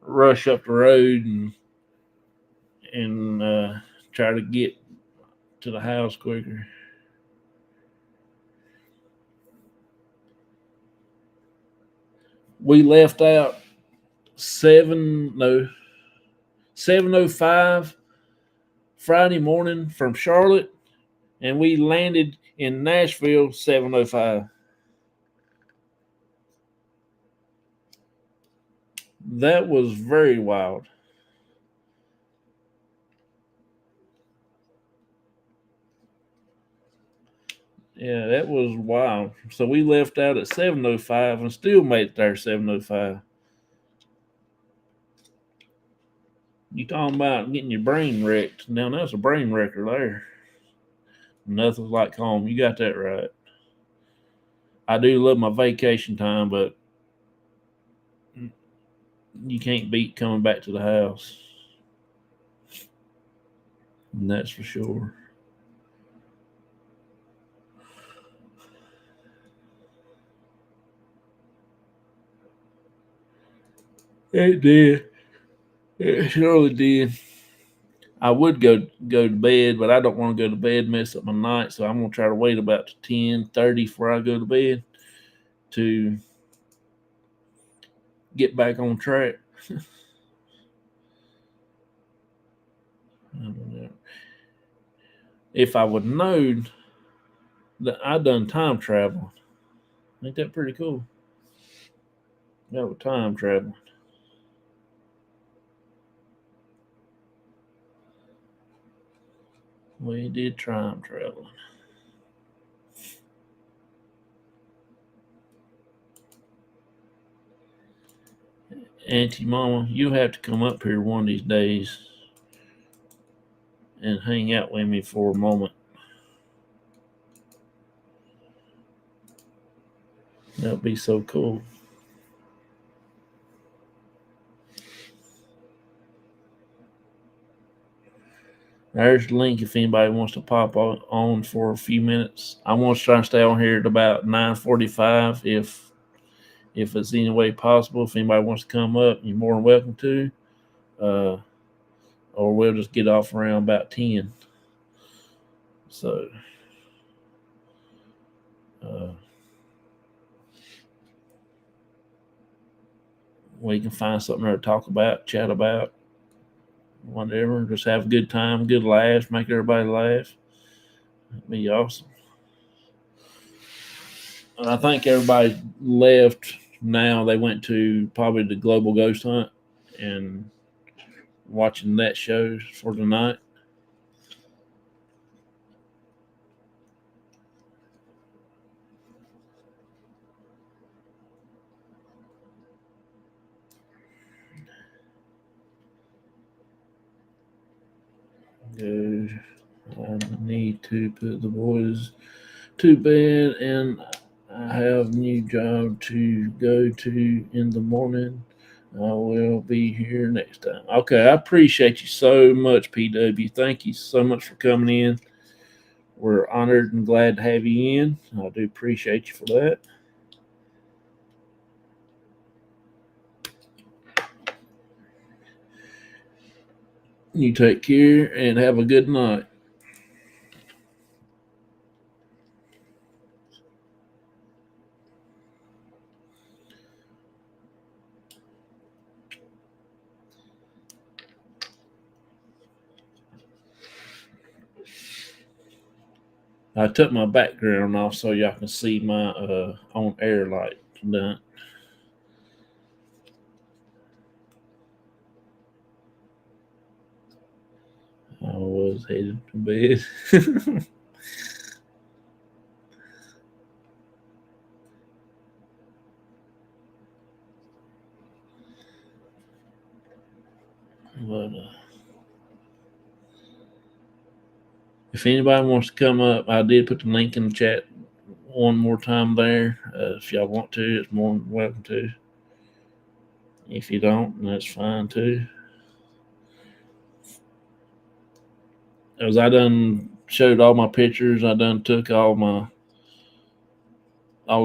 rush up the road and try to get to the house quicker. We left out 7:05 Friday morning from Charlotte, and we landed in Nashville 7:05. That was very wild. Yeah, that was wild. So we left out at 7:05 and still made it there 7:05. You talking about getting your brain wrecked? Now that's a brain wrecker there. Nothing's like home. You got that right. I do love my vacation time, but you can't beat coming back to the house. And that's for sure. It did. It surely did. I would go to bed, but I don't want to go to bed, mess up my night. So I'm gonna try to wait about 10:30 before I go to bed to get back on track. If I would known that I done time travel, ain't that pretty cool? That was time travel. We did time traveling. Auntie Mama, you'll have to come up here one of these days and hang out with me for a moment. That'd be so cool. There's the link if anybody wants to pop on for a few minutes. I want to try and stay on here at about 9:45 if it's any way possible. If anybody wants to come up, you're more than welcome to. Or we'll just get off around about 10. So we can find something there to talk about, chat about, whatever. Just have a good time, good laughs, make everybody laugh. That'd be awesome. And I think everybody left now. They went to probably the Global Ghost Hunt and watching that show for tonight. Good. I need to put the boys to bed, and I have a new job to go to in the morning. I will be here next time. Okay, I appreciate you so much, PW. Thank you so much for coming in. We're honored and glad to have you in. I do appreciate you for that. You take care and have a good night. I took my background off so y'all can see my on air light tonight. I was headed to bed. But if anybody wants to come up, I did put the link in the chat one more time there. If y'all want to, it's more than welcome to. If you don't, that's fine too. As I done showed all my pictures, I done took all the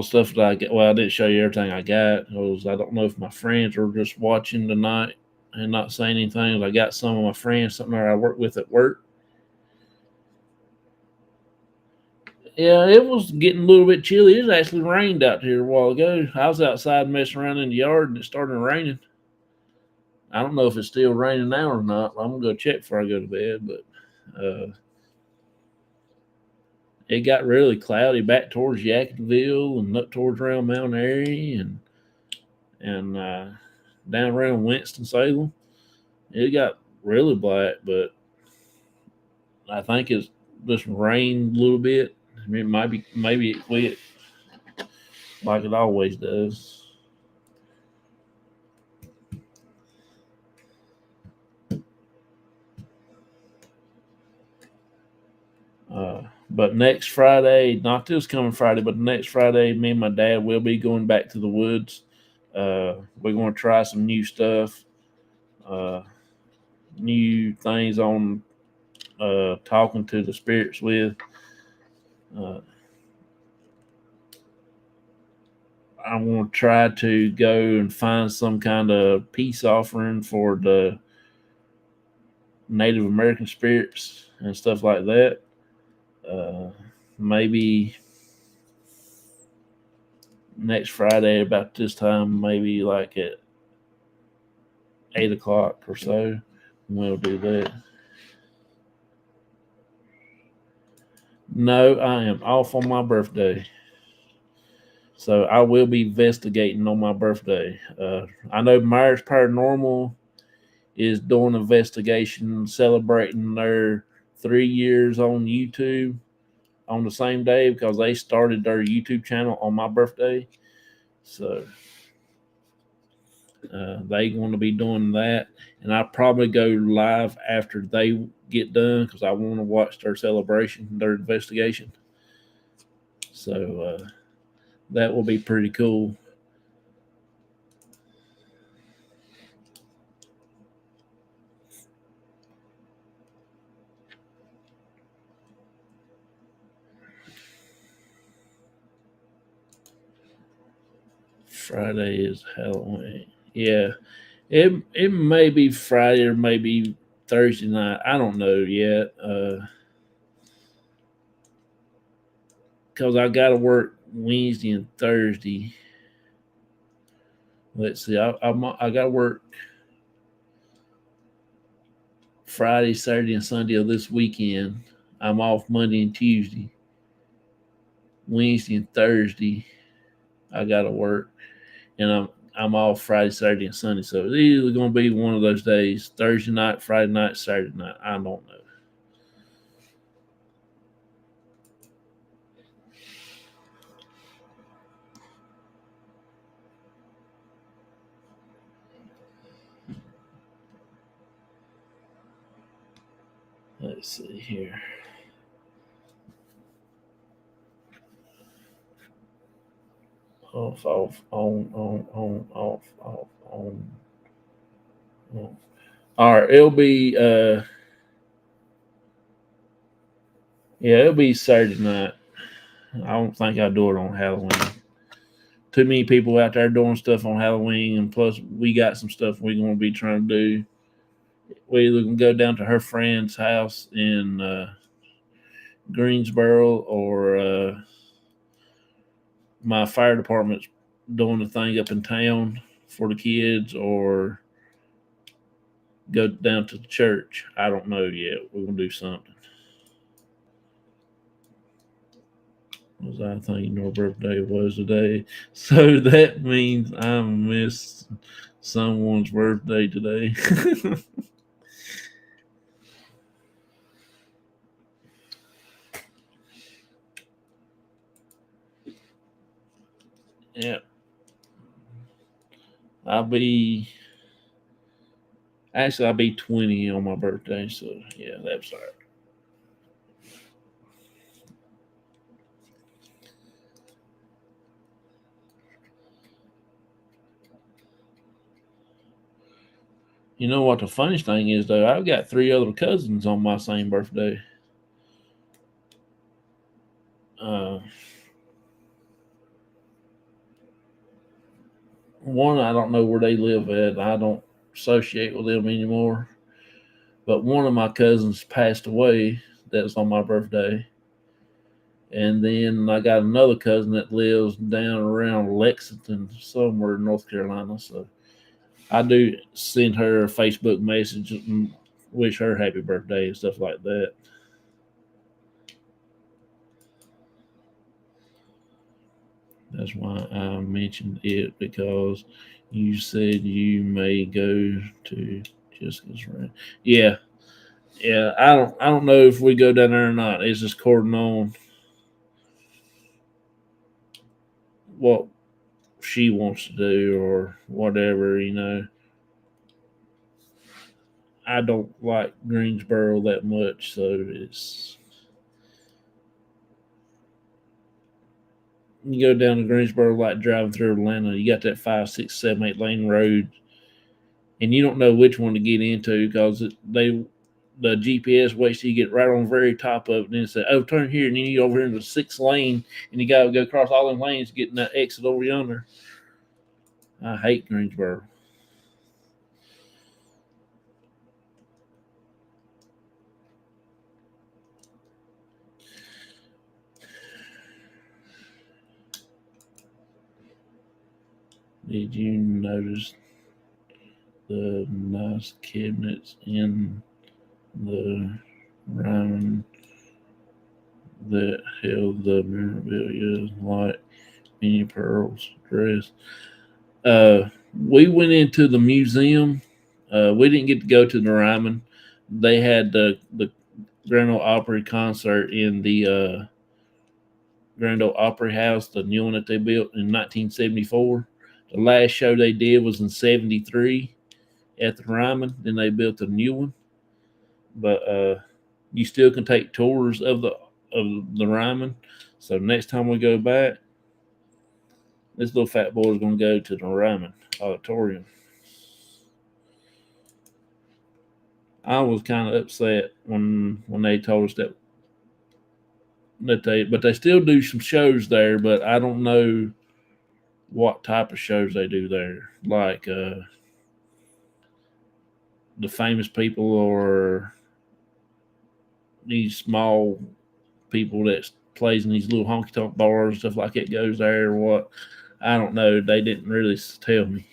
stuff that I get. Well, I didn't show you everything I got. I don't know if my friends are just watching tonight and not saying anything. I got some of my friends, something that I work with at work. Yeah, it was getting a little bit chilly. It actually rained out here a while ago. I was outside messing around in the yard and it started raining. I don't know if it's still raining now or not. I'm gonna go check before I go to bed, but it got really cloudy back towards Yadkinville and up towards around Mount Airy and down around Winston Salem. It got really black, but I think it's just rained a little bit. I mean, maybe it quit like it always does. But next Friday, not this coming Friday, but next Friday, me and my dad will be going back to the woods. We're going to try some new stuff, new things on talking to the spirits with. I want to try to go and find some kind of peace offering for the Native American spirits and stuff like that. Maybe next Friday about this time, maybe like at 8 o'clock or so, we'll do that. No, I am off on my birthday. So I will be investigating on my birthday. I know Myers Paranormal is doing an investigation celebrating their 3 years on YouTube on the same day because they started their YouTube channel on my birthday. So They going to be doing that, and I probably go live after they get done because I want to watch their celebration, their investigation. So that will be pretty cool. Friday is Halloween. Yeah, it may be Friday or maybe Thursday night. I don't know yet. Because I got to work Wednesday and Thursday. Let's see. I got to work Friday, Saturday, and Sunday of this weekend. I'm off Monday and Tuesday. Wednesday and Thursday, I got to work, and I'm off Friday, Saturday, and Sunday. So it's either going to be one of those days: Thursday night, Friday night, Saturday night. I don't know. Let's see here. Off, off, on, off, on. All right, it'll be yeah, it'll be Saturday night. I don't think I'll do it on Halloween. Too many people out there doing stuff on Halloween, and plus we got some stuff we're gonna be trying to do. We either gonna go down to her friend's house in Greensboro, or my fire department's doing the thing up in town for the kids, or go down to the church. I don't know yet. We're gonna do something. Was I thinking your birthday was today? So that means I missed someone's birthday today. Yeah, I'll be I'll be 20 on my birthday. So yeah, that's all right. You know what the funniest thing is though? I've got three other cousins on my same birthday. Uh, One, I don't know where they live at. I don't associate with them anymore. But one of my cousins passed away. That's on my birthday. And then I got another cousin that lives down around Lexington, somewhere in North Carolina. So I do send her a Facebook message and wish her happy birthday and stuff like that. That's why I mentioned it, because you said you may go to Jessica's friend. Yeah, yeah. I don't know if we go down there or not. It's just according on what she wants to do or whatever. I don't like Greensboro that much, so it's you go down to Greensboro like driving through Atlanta. You got that 5, 6, 7, 8 lane road, and you don't know which one to get into because the GPS waits till you get right on the very top of it, and then it says, "Oh, turn here," and then you go over here into the 6th lane, and you got to go across all them lanes, getting that exit over yonder. I hate Greensboro. Did you notice the nice cabinets in the Ryman that held the memorabilia like Minnie Pearl's dress? We went into the museum. We didn't get to go to the Ryman. They had the Grand Ole Opry concert in the Grand Ole Opry House, the new one that they built in 1974. The last show they did was in '73 at the Ryman. Then they built a new one, but you still can take tours of the Ryman. So next time we go back, this little fat boy is going to go to the Ryman Auditorium. I was kind of upset when they told us that they still do some shows there, but I don't know what type of shows they do there, like the famous people or these small people that plays in these little honky tonk bars and stuff like it goes there or what. I don't know. They didn't really tell me.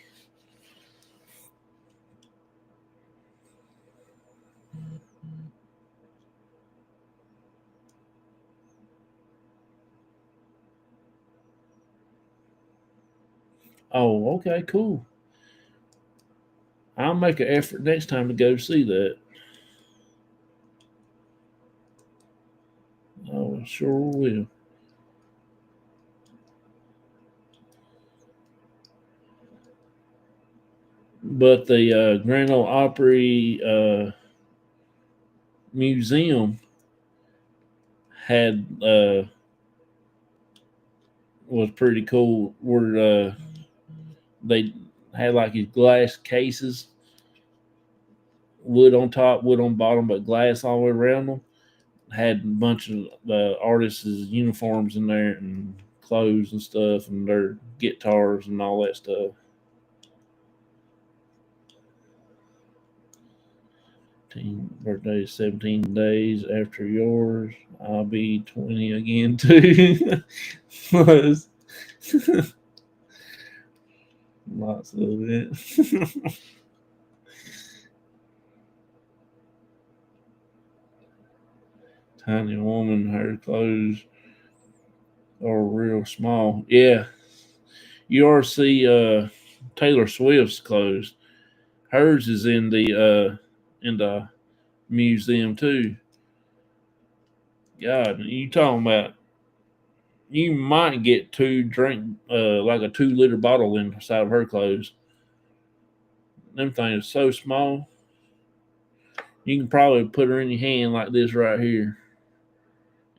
Oh, okay, cool. I'll make an effort next time to go see that. Oh, sure will. But the Grand Ole Opry Museum had was pretty cool. Where they had like these glass cases, wood on top, wood on bottom, but glass all the way around them. Had a bunch of the artists' uniforms in there and clothes and stuff, and their guitars and all that stuff. Teen birthday 17 days after yours. I'll be 20 again too. Was lots of it. Tiny woman, her clothes are real small. Yeah, you ought to see Taylor Swift's clothes. Hers is in the museum too. God, you talking about? You might get two drink like a 2 liter bottle inside of her clothes. Them things are so small. You can probably put her in your hand like this right here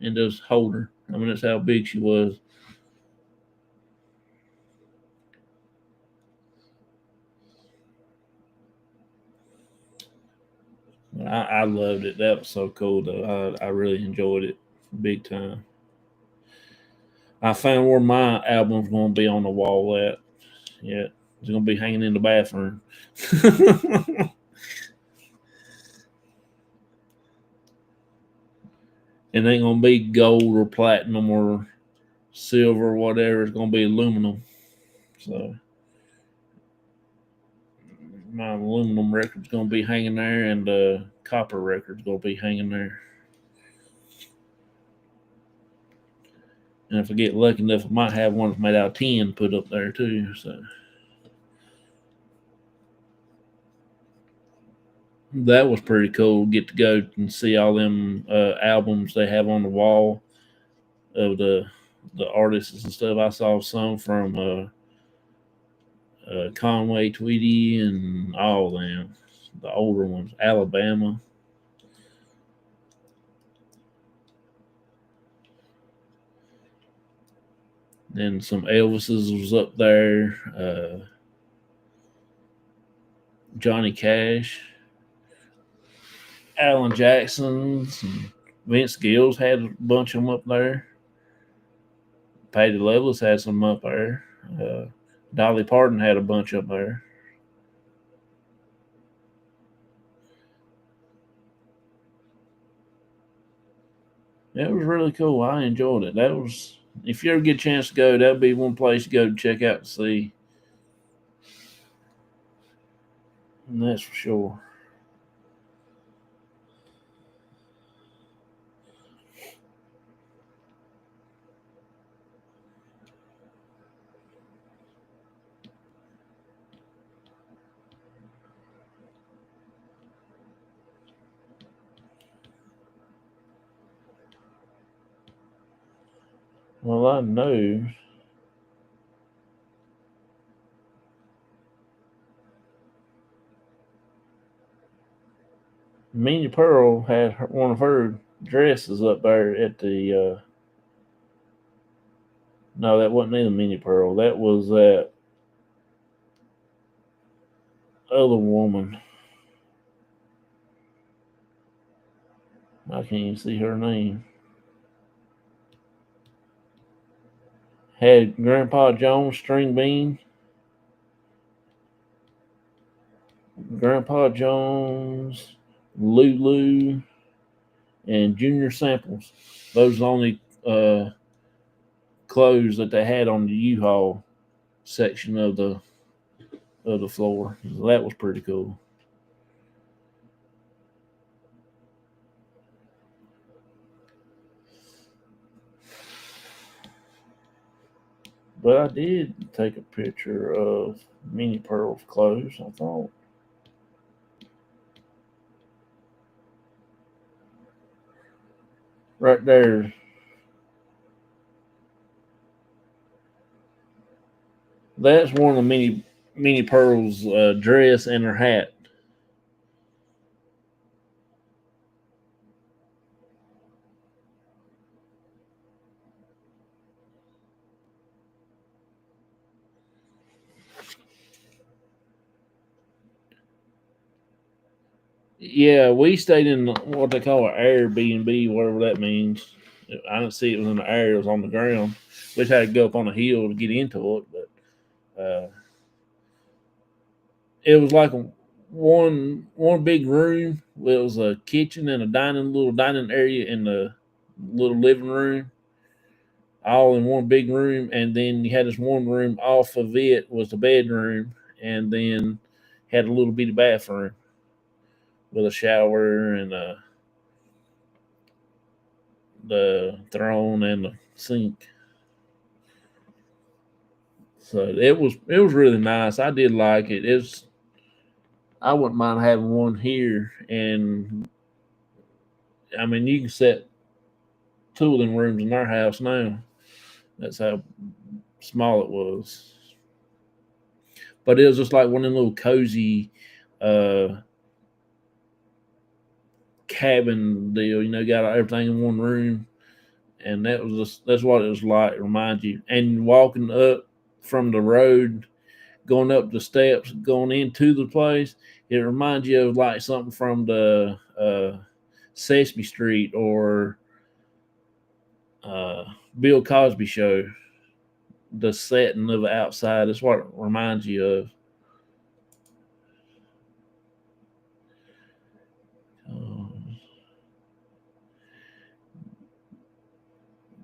and just hold her. I mean, that's how big she was. I loved it. That was so cool, though. I really enjoyed it big time. I found where my album's going to be on the wall at. Yeah, it's going to be hanging in the bathroom. It ain't going to be gold or platinum or silver or whatever. It's going to be aluminum. So my aluminum record's going to be hanging there, and copper record's going to be hanging there. And if I get lucky enough, I might have one that's made out of tin put up there too. So that was pretty cool. Get to go and see all them albums they have on the wall of the artists and stuff. I saw some from Conway Tweedy and all them, the older ones, Alabama. Then some Elvises was up there. Johnny Cash, Alan Jackson's, and Vince Gills had a bunch of them up there. Patty Loveless had some up there. Uh, Dolly Parton had a bunch up there. It was really cool. I enjoyed it. That was, if you ever get a chance to go, that'd be one place to go to check out to see. And that's for sure. Well, I know Minnie Pearl had one of her dresses up there at the. No, that wasn't even Minnie Pearl. That was that other woman. I can't even see her name. Had Grandpa Jones, String Bean, Grandpa Jones, Lulu, and Junior Samples. Those are the only clothes that they had on the U-Haul section of the floor. So that was pretty cool. But I did take a picture of Minnie Pearl's clothes, I thought. Right there. That's one of Minnie Pearl's dress and her hat. Yeah, we stayed in what they call an Airbnb, whatever that means. I didn't see it was in the air; it was on the ground. We just had to go up on a hill to get into it, but it was like one big room. It was a kitchen and a little dining area in the little living room, all in one big room. And then you had this one room off of it was the bedroom, and then had a little bitty bathroom with a shower and the throne and the sink. So it was really nice. I did like it. I wouldn't mind having one here, and I mean you can set two of them rooms in our house now. That's how small it was. But it was just like one of them little cozy uh, cabin deal. Got everything in one room, and that's what it was like. It reminds you, and walking up from the road, going up the steps, going into the place, it reminds you of like something from the Sesame Street or Bill Cosby show. The setting of the outside is what it reminds you of. Um,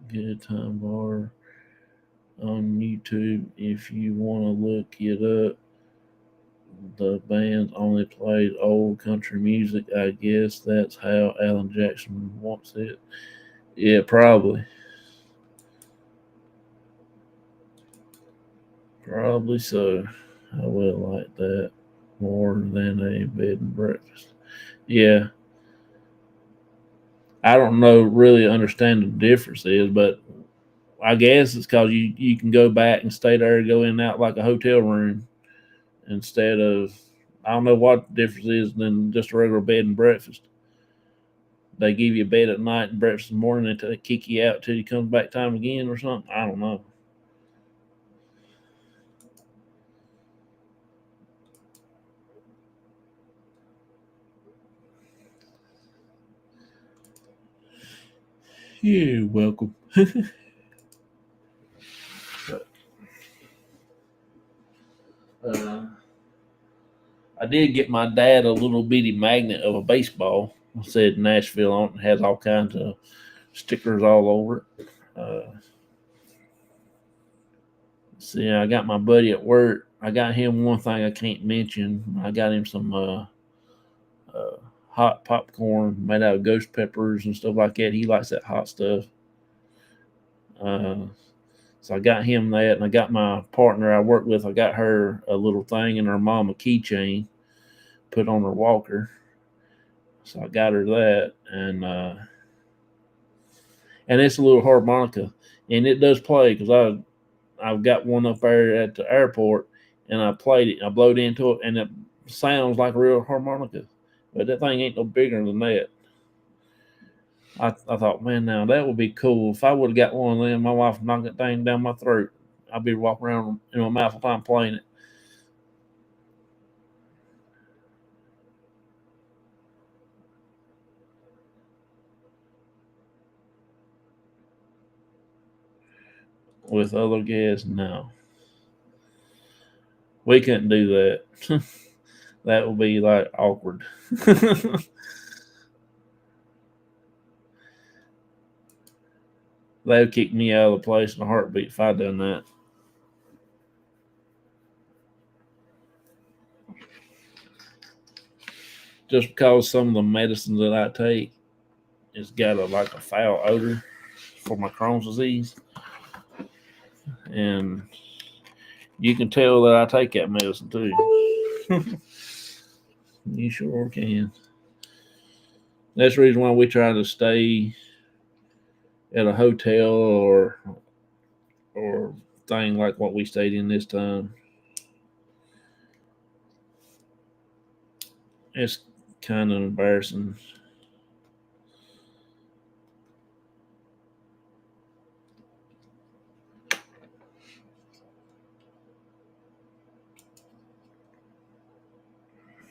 Good Time Bar on YouTube. If you want to look it up, the band only played old country music. I guess that's how Alan Jackson wants it. Yeah, probably. Probably so. I will like that more than a bed and breakfast. Yeah, I don't know really understand the difference is, but I guess it's because you can go back and stay there, go in and out like a hotel room instead of I don't know what the difference is than just a regular bed and breakfast. They give you a bed at night and breakfast in the morning until they kick you out till you come back time again or something. I don't know. You're welcome. uh, I did get my dad a little bitty magnet of a baseball. It said Nashville on it. Has all kinds of stickers all over it. See, I got my buddy at work. I got him one thing I can't mention. I got him some uh, hot popcorn made out of ghost peppers and stuff like that. He likes that hot stuff. Uh, so I got him that, and I got my partner I work with. I got her a little thing and her mom a keychain put on her walker. So I got her that, and it's a little harmonica, and it does play because I've got one up there at the airport, and I played it. I blowed into it, and it sounds like a real harmonica. but that thing ain't no bigger than that. I thought, man, now that would be cool. If I would have got one of them, my wife knocked that thing down my throat. I'd be walking around in my mouth all the time playing it. With other guests, no. We couldn't do that. That would be like awkward. They would kick me out of the place in a heartbeat if I'd done that. Just because some of the medicines that I take has got a foul odor for my Crohn's disease, and you can tell that I take that medicine too. You sure can. That's the reason why we try to stay at a hotel or thing like what we stayed in this time. It's kind of embarrassing.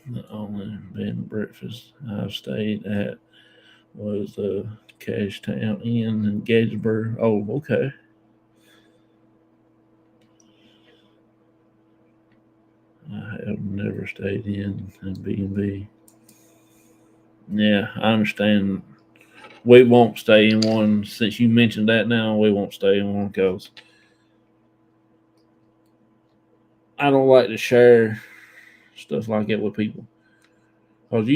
The only bed and breakfast I've stayed at was the Cashtown Inn in Gettysburg. Oh, okay. I have never stayed in B&B. Yeah, I understand. We won't stay in one. Since you mentioned that now, we won't stay in one because I don't like to share stuff like that with people. Cause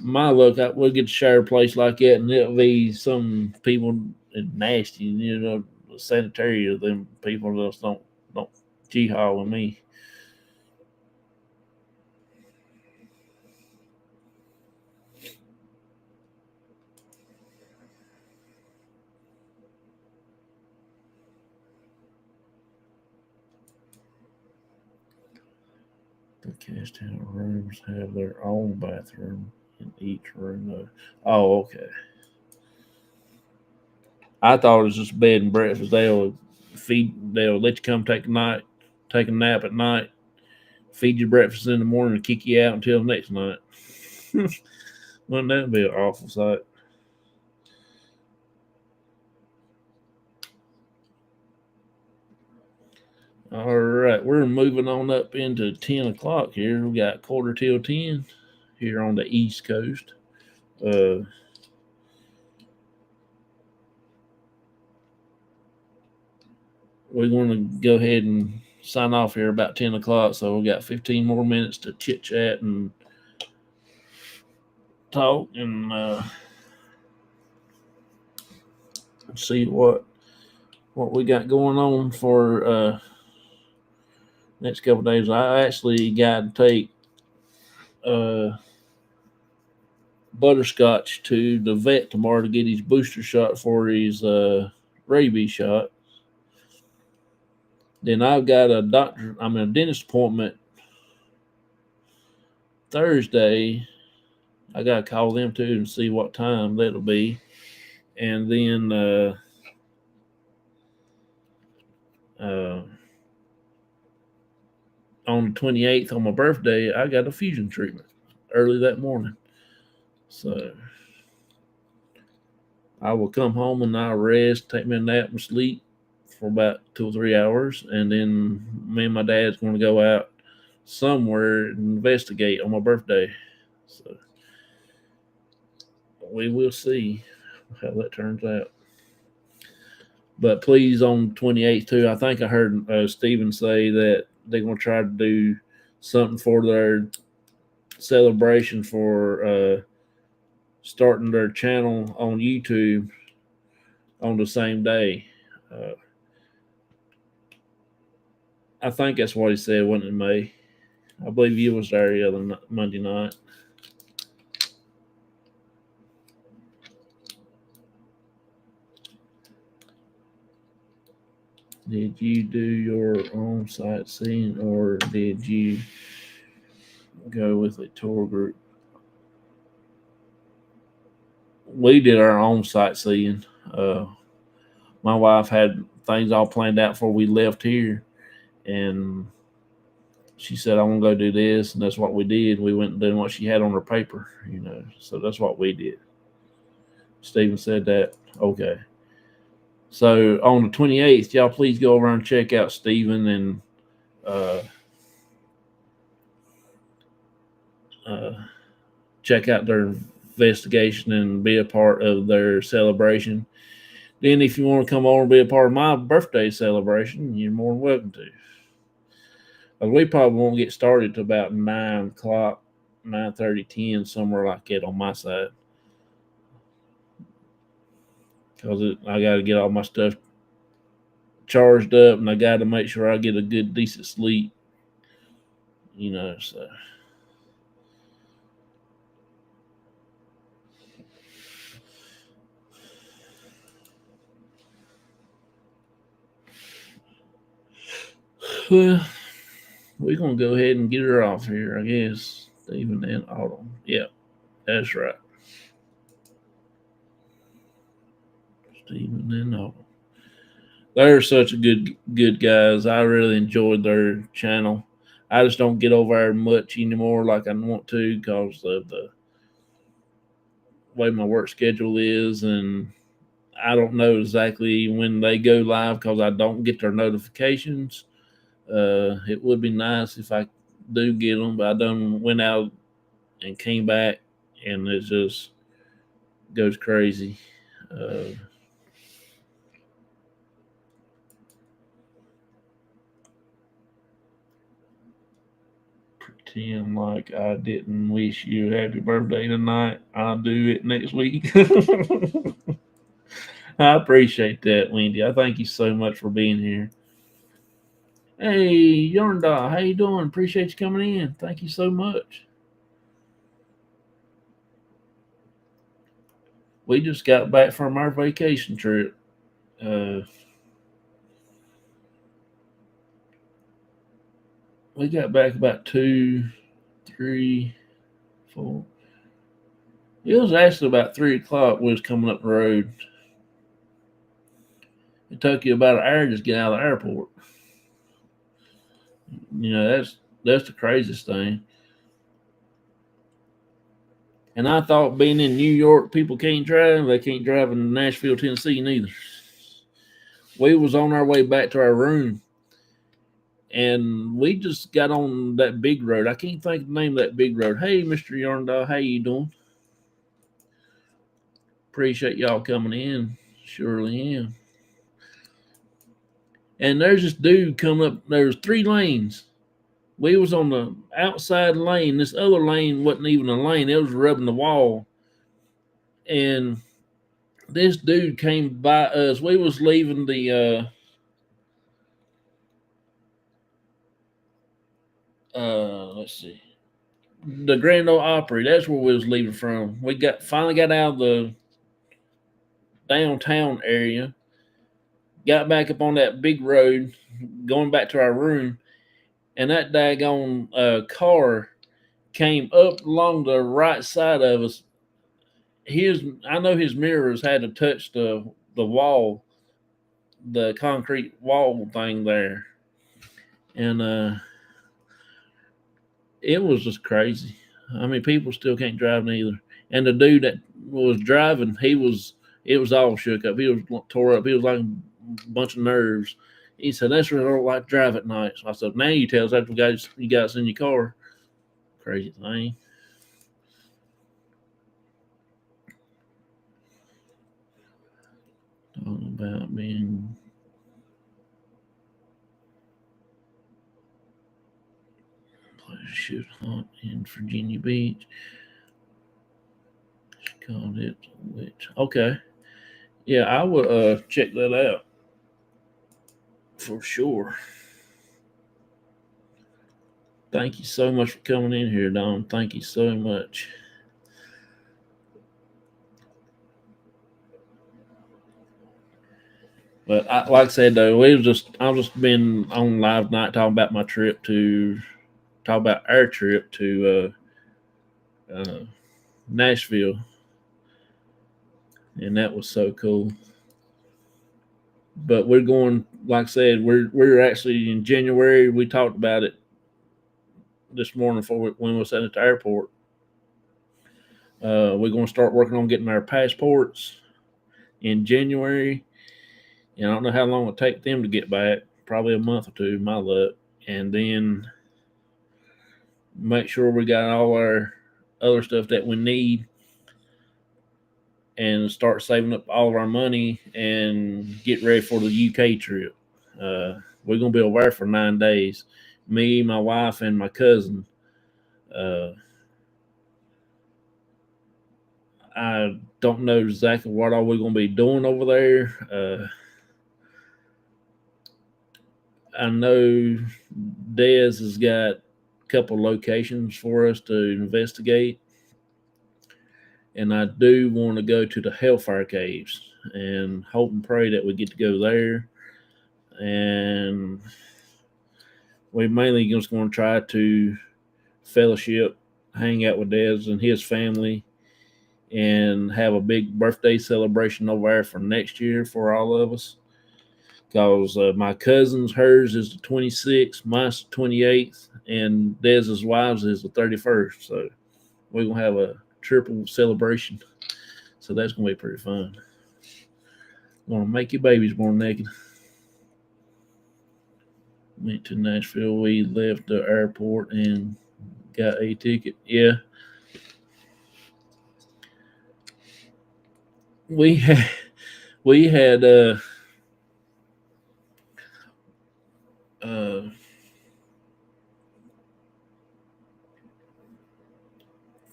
my luck, we'll get to share a place like that, and it'll be some people nasty, sanitary of them people just don't jihad with me. The Cashtown rooms have their own bathroom in each room. Oh, okay. I thought it was just bed and breakfast. They'll let you come take a nap at night, feed you breakfast in the morning, and kick you out until the next night. Wouldn't that be an awful sight? All right, we're moving on up into 10 o'clock here. We got quarter till 10 here on the East Coast. Uh, we're going to go ahead and sign off here about 10 o'clock. So we got 15 more minutes to chit chat and talk and see what we got going on for next couple days. I actually got to take Butterscotch to the vet tomorrow to get his booster shot for his rabies shot. Then I've got a dentist appointment Thursday. I got to call them too and see what time that'll be. And then on the 28th, on my birthday, I got a fusion treatment early that morning. So I will come home and I'll rest, take me a nap and sleep for about 2 or 3 hours. And then me and my dad's going to go out somewhere and investigate on my birthday. So we will see how that turns out. But please, on 28th too, I think I heard Steven say that they're going to try to do something for their celebration for starting their channel on YouTube on the same day. I think that's what he said, wasn't it, May? I believe you was there the other Monday night. Did you do your own sightseeing or did you go with a tour group? we did our own sightseeing. My wife had things all planned out before we left here, and she said, "I want to go do this," and that's what we did. We went and did what she had on her paper, So that's what we did. Stephen said that. Okay. So on the 28th, y'all please go over and check out Stephen and check out their investigation and be a part of their celebration. Then, if you want to come over and be a part of my birthday celebration, you're more than welcome to. We probably won't get started till about 9 o'clock, 9:30, 10, somewhere like that on my side. Because I got to get all my stuff charged up, and I got to make sure I get a good, decent sleep. So. Well, we're going to go ahead and get her off here, I guess. Stephen and Autumn. Yeah, that's right. Stephen and Autumn. They're such a good guys. I really enjoyed their channel. I just don't get over there much anymore like I want to because of the way my work schedule is, and I don't know exactly when they go live because I don't get their notifications. It would be nice if I do get them, but I done went out and came back, and it just goes crazy. Pretend like I didn't wish you happy birthday tonight. I'll do it next week. I appreciate that, Wendy. I thank you so much for being here. Hey, Yarnda, how you doing? Appreciate you coming in. Thank you so much. We just got back from our vacation trip. We got back about 2, 3, 4. It was actually about 3 o'clock. We was coming up the road. It took you about an hour to just get out of the airport. That's the craziest thing. And I thought being in New York, people can't drive. They can't drive in Nashville, Tennessee neither. We was on our way back to our room, and we just got on that big road. I can't think of the name of that big road. Hey, Mr. Yarndahl, how you doing? Appreciate y'all coming in. Surely am. And there's this dude coming up. There's 3 lanes. We was on the outside lane. This other lane wasn't even a lane. It was rubbing the wall. And this dude came by us. We was leaving the let's see, the Grand Ole Opry. That's where we was leaving from. We finally got out of the downtown area, got back up on that big road, going back to our room, and that daggone car came up along the right side of us. I know his mirrors had to touch the wall, the concrete wall thing there, and it was just crazy. I mean, people still can't drive neither. And the dude that was driving, it was all shook up. He was tore up. He was like a bunch of nerves. He said, "That's why I don't like to drive at night." So I said, "Now you tell us after you guys in your car." Crazy thing. Talking about being shoot hunt in Virginia Beach. She called it witch. Okay. Yeah, I will check that out for sure. Thank you so much for coming in here, Don. Thank you so much. But like I said, though, I've just been on live night talking about my trip to talk about our trip to Nashville. and that was so cool. But we're going, like I said, we're actually in January. We talked about it this morning when we was at the airport. We're going to start working on getting our passports in January, and I don't know how long it'll take them to get back. Probably a month or two, my luck, and then make sure we got all our other stuff that we need, and start saving up all of our money and get ready for the UK trip. We're gonna be over there for 9 days. Me, my wife, and my cousin. Uh, I don't know exactly what all we're gonna be doing over there. I know Dez has got a couple locations for us to investigate, and I do want to go to the Hellfire Caves and hope and pray that we get to go there. And we mainly just going to try to fellowship, hang out with Dez and his family, and have a big birthday celebration over there for next year for all of us. Because my cousin's, hers is the 26th, mine's the 28th, and Dez's wife's is the 31st. So we're going to have a triple celebration. So that's going to be pretty fun. Going to make your babies born naked. Went to Nashville. We left the airport and got a ticket. Yeah. We had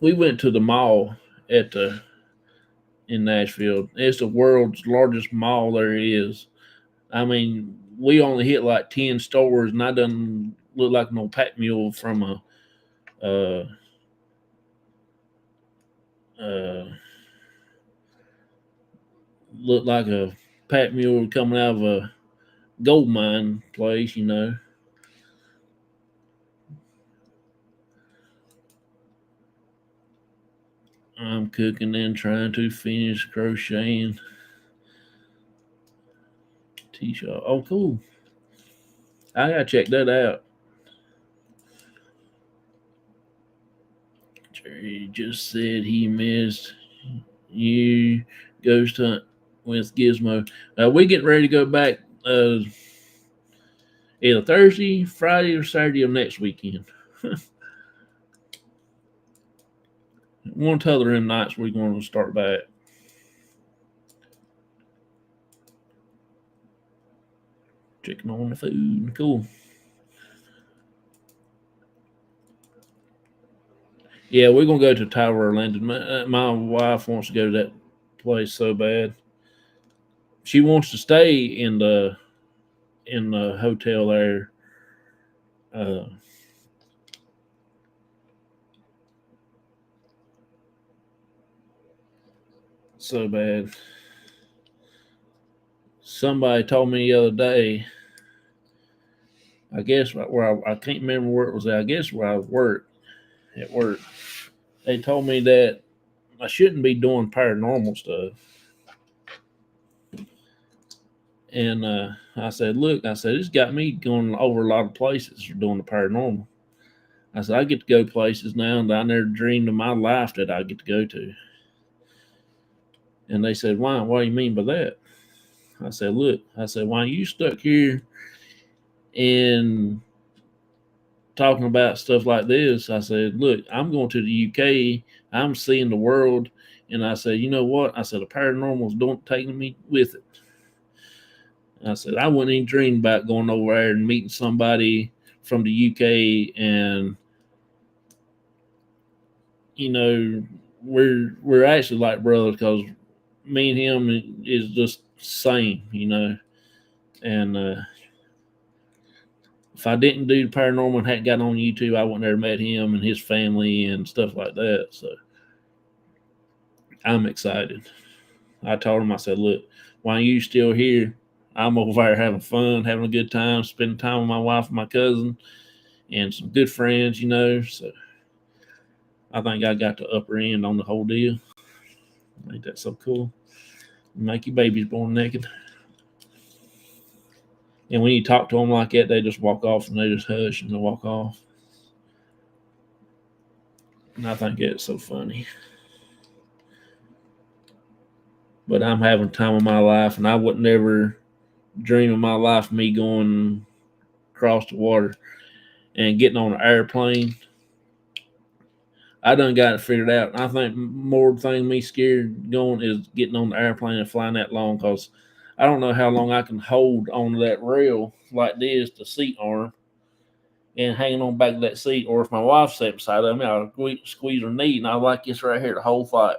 we went to the mall at the in Nashville. It's the world's largest mall there is. I mean, we only hit like 10 stores, and I done look like no pack mule from a uh, uh, look like a pack mule coming out of a gold mine place, you know. I'm cooking and trying to finish crocheting t-shirt. Oh, cool. I gotta check that out. Jerry just said he missed you ghost hunt with Gizmo. We getting ready to go back either Thursday, Friday, or Saturday of next weekend. One of the other nights we're going to start back. Checking on the food. Cool. Yeah, we're gonna go to Tower Landing. My wife wants to go to that place so bad. She wants to stay in the hotel there. Uh, so bad. Somebody told me the other day. I guess where I can't remember where it was at. I guess where I work at work. They told me that I shouldn't be doing paranormal stuff. And I said, look, I said, it's got me going over a lot of places for doing the paranormal. I said, I get to go places now that I never dreamed in my life that I get to go to. And they said, why? What do you mean by that? I said, look, I said, why you stuck here and talking about stuff like this? I said, look, I'm going to the UK. I'm seeing the world. And I said, you know what? I said, the paranormal's don't taking me with it. I said, I wouldn't even dream about going over there and meeting somebody from the UK, and you know, we're actually like brothers because me and him is just same, you know. And if I didn't do the paranormal and hadn't gotten on YouTube, I wouldn't have met him and his family and stuff like that. So I'm excited. I told him, I said, look, while you still here, I'm over there having fun, having a good time, spending time with my wife and my cousin and some good friends, you know. So I think I got the upper end on the whole deal. Ain't that so cool? Make your babies born naked. And when you talk to them like that, they just walk off and they just hush and they walk off. And I think it's so funny. But I'm having time of my life, and I would never dream of my life of me going across the water and getting on an airplane. I done got it figured out. I think more thing me scared going is getting on the airplane and flying that long because I don't know how long I can hold on that rail like this, the seat arm, and hanging on back to that seat. Or if my wife sat beside of me, I'll squeeze her knee, and I like this right here the whole flight.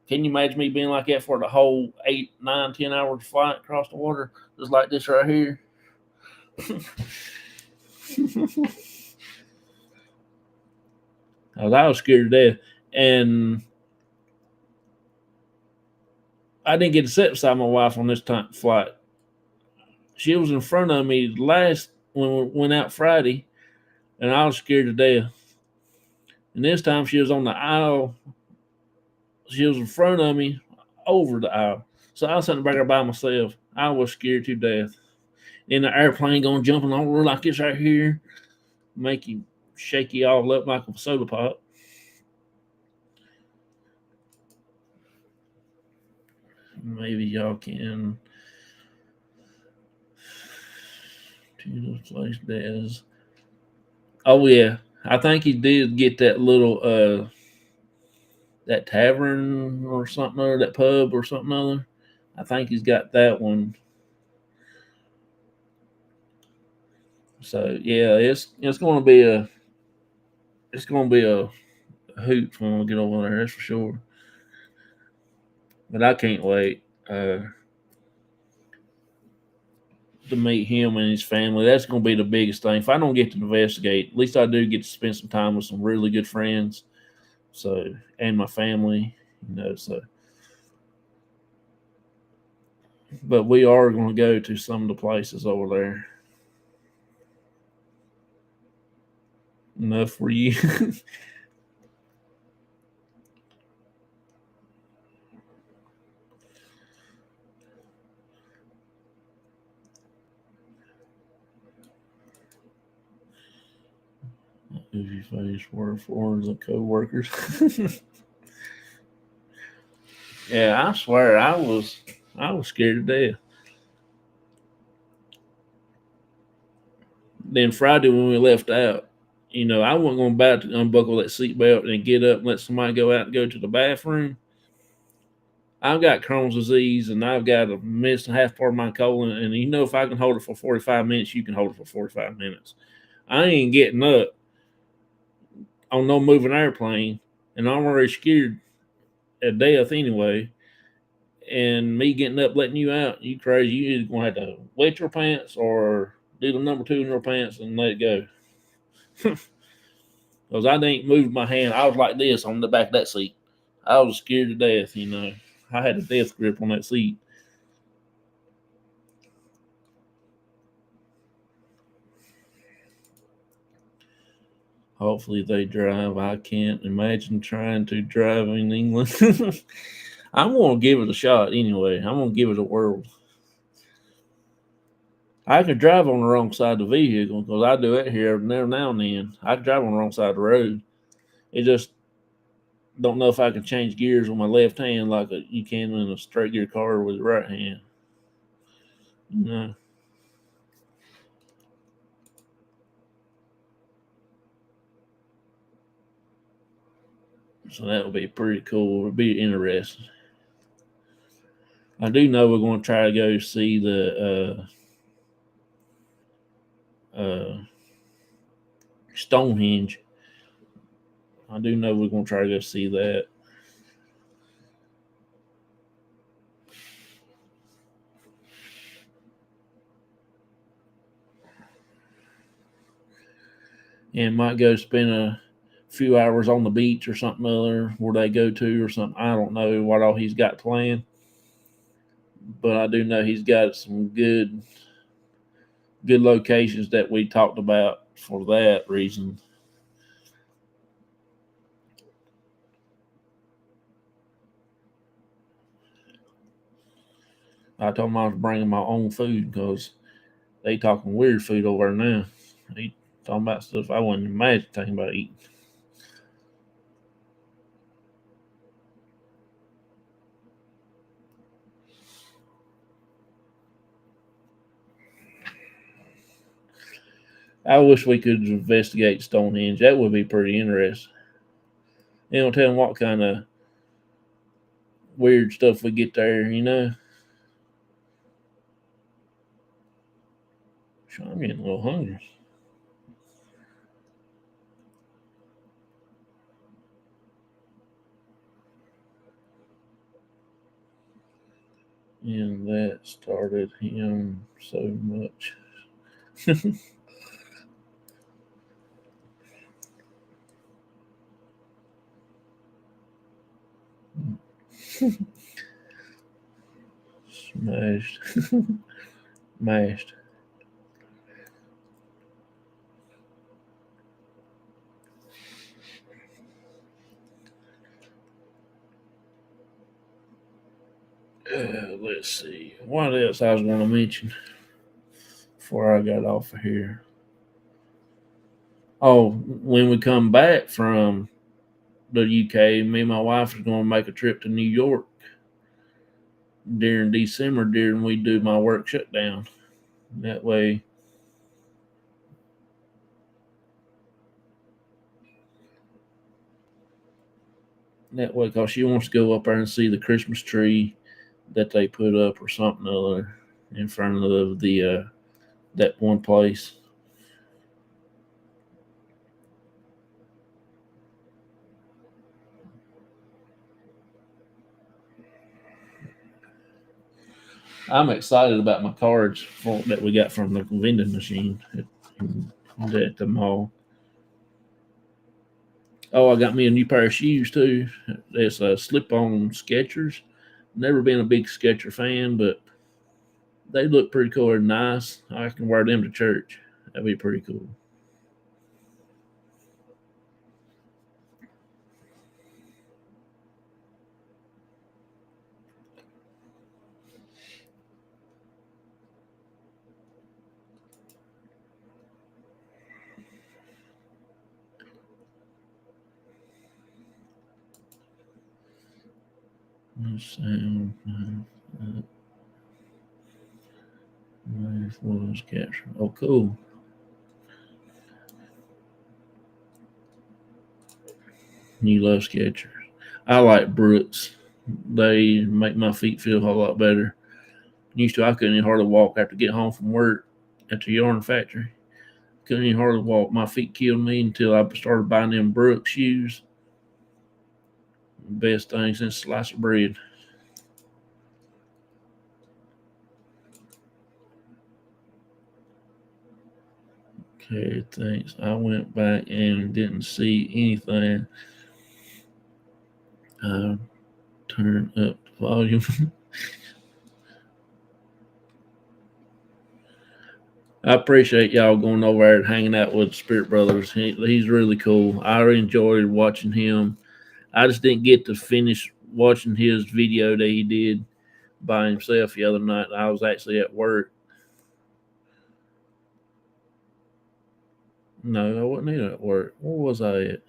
Can you imagine me being like that for the whole 8, 9, 10 hours flight across the water, just like this right here? I was scared to death, and I didn't get to sit beside my wife on this time flight. She was in front of me last when we went out Friday, and I was scared to death. And this time she was on the aisle. She was in front of me over the aisle. So I was sitting back there by myself. I was scared to death. In the airplane going jumping over like this right here, make you shake you all up like a soda pop. Maybe y'all can to the place Dez. Oh yeah. I think he did get that little that tavern or something or that pub or something other. I think he's got that one. So yeah, it's gonna be a hoot when we get over there, that's for sure. But I can't wait to meet him and his family. That's gonna be the biggest thing. If I don't get to investigate, at least I do get to spend some time with some really good friends. So and my family, so but we are gonna go to some of the places over there. Enough for you. If you face word for the co-workers. Yeah, I swear I was scared to death. Then Friday when we left out, I wasn't going back to unbuckle that seatbelt and get up and let somebody go out and go to the bathroom. I've got Crohn's disease and I've got a missed half part of my colon. And if I can hold it for 45 minutes, you can hold it for 45 minutes. I ain't getting up on no moving airplane, and I'm already scared at death anyway. And me getting up, letting you out, you crazy. You either going to have to wet your pants or do the number 2 in your pants and let it go. Because I didn't move my hand. I was like this on the back of that seat. I was scared to death, I had a death grip on that seat. Hopefully they drive. I can't imagine trying to drive in England. I'm going to give it a shot anyway. I'm going to give it a whirl. I can drive on the wrong side of the vehicle because I do it here now and then. I can drive on the wrong side of the road. It just don't know if I can change gears with my left hand like you can in a straight gear car with the right hand. No. So that would be pretty cool. It would be interesting. I do know we're going to try to go see the Stonehenge. I do know we're going to try to go see that. And might go spend a few hours on the beach or something other where they go to or something. I don't know what all he's got planned. But I do know he's got some good locations that we talked about for that reason. I told them I was bringing my own food because they talking weird food over there now. They talking about stuff I wouldn't imagine thinking about eating. I wish we could investigate Stonehenge. That would be pretty interesting. You know, tell them what kind of weird stuff we get there, you know. I'm getting a little hungry. And that started him so much. Smashed. Mashed. Let's see. What else I was going to mention before I got off of here? Oh, when we come back from the UK, me and my wife are going to make a trip to New York during December during we do my work shutdown. That way, because she wants to go up there and see the Christmas tree that they put up or something other in front of the that one place. I'm excited about my cards that we got from the vending machine at the mall. Oh, I got me a new pair of shoes too. It's a slip-on Skechers. Never been a big Sketcher fan, but they look pretty cool and nice. I can wear them to church. That'd be pretty cool. Sound. Oh, cool. You love Skechers. I like Brooks. They make my feet feel a whole lot better. Used to, I couldn't even hardly walk after get home from work at the yarn factory. Couldn't even hardly walk. My feet killed me until I started buying them Brooks shoes. Best thing since sliced bread. Okay, thanks. I went back and didn't see anything. Turn up the volume. I appreciate y'all going over there and hanging out with Spirit Brothers. He's really cool. I enjoyed watching him. I just didn't get to finish watching his video that he did by himself the other night. I was actually at work. No, I wasn't even at work. Where was I at?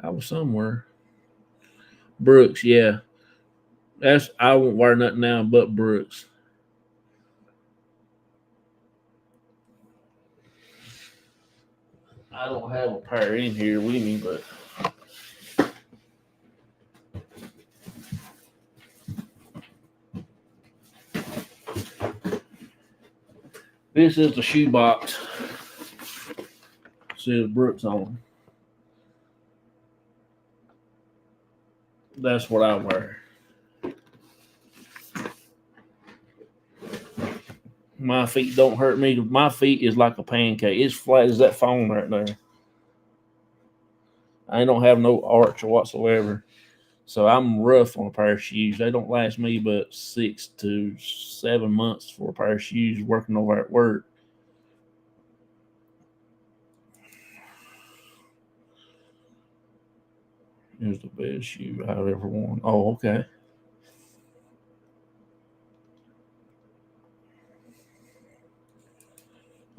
I was somewhere. Brooks, yeah. That's I won't wear nothing now but Brooks. I don't have a pair in here with me, but this is the shoe box. It says Brooks on. That's what I wear. My feet don't hurt me. My feet is like a pancake. It's flat as that phone right there. I don't have no arch whatsoever. So I'm rough on a pair of shoes. They don't last me but 6 to 7 months for a pair of shoes working over at work. Here's the best shoe I've ever worn. Oh, okay.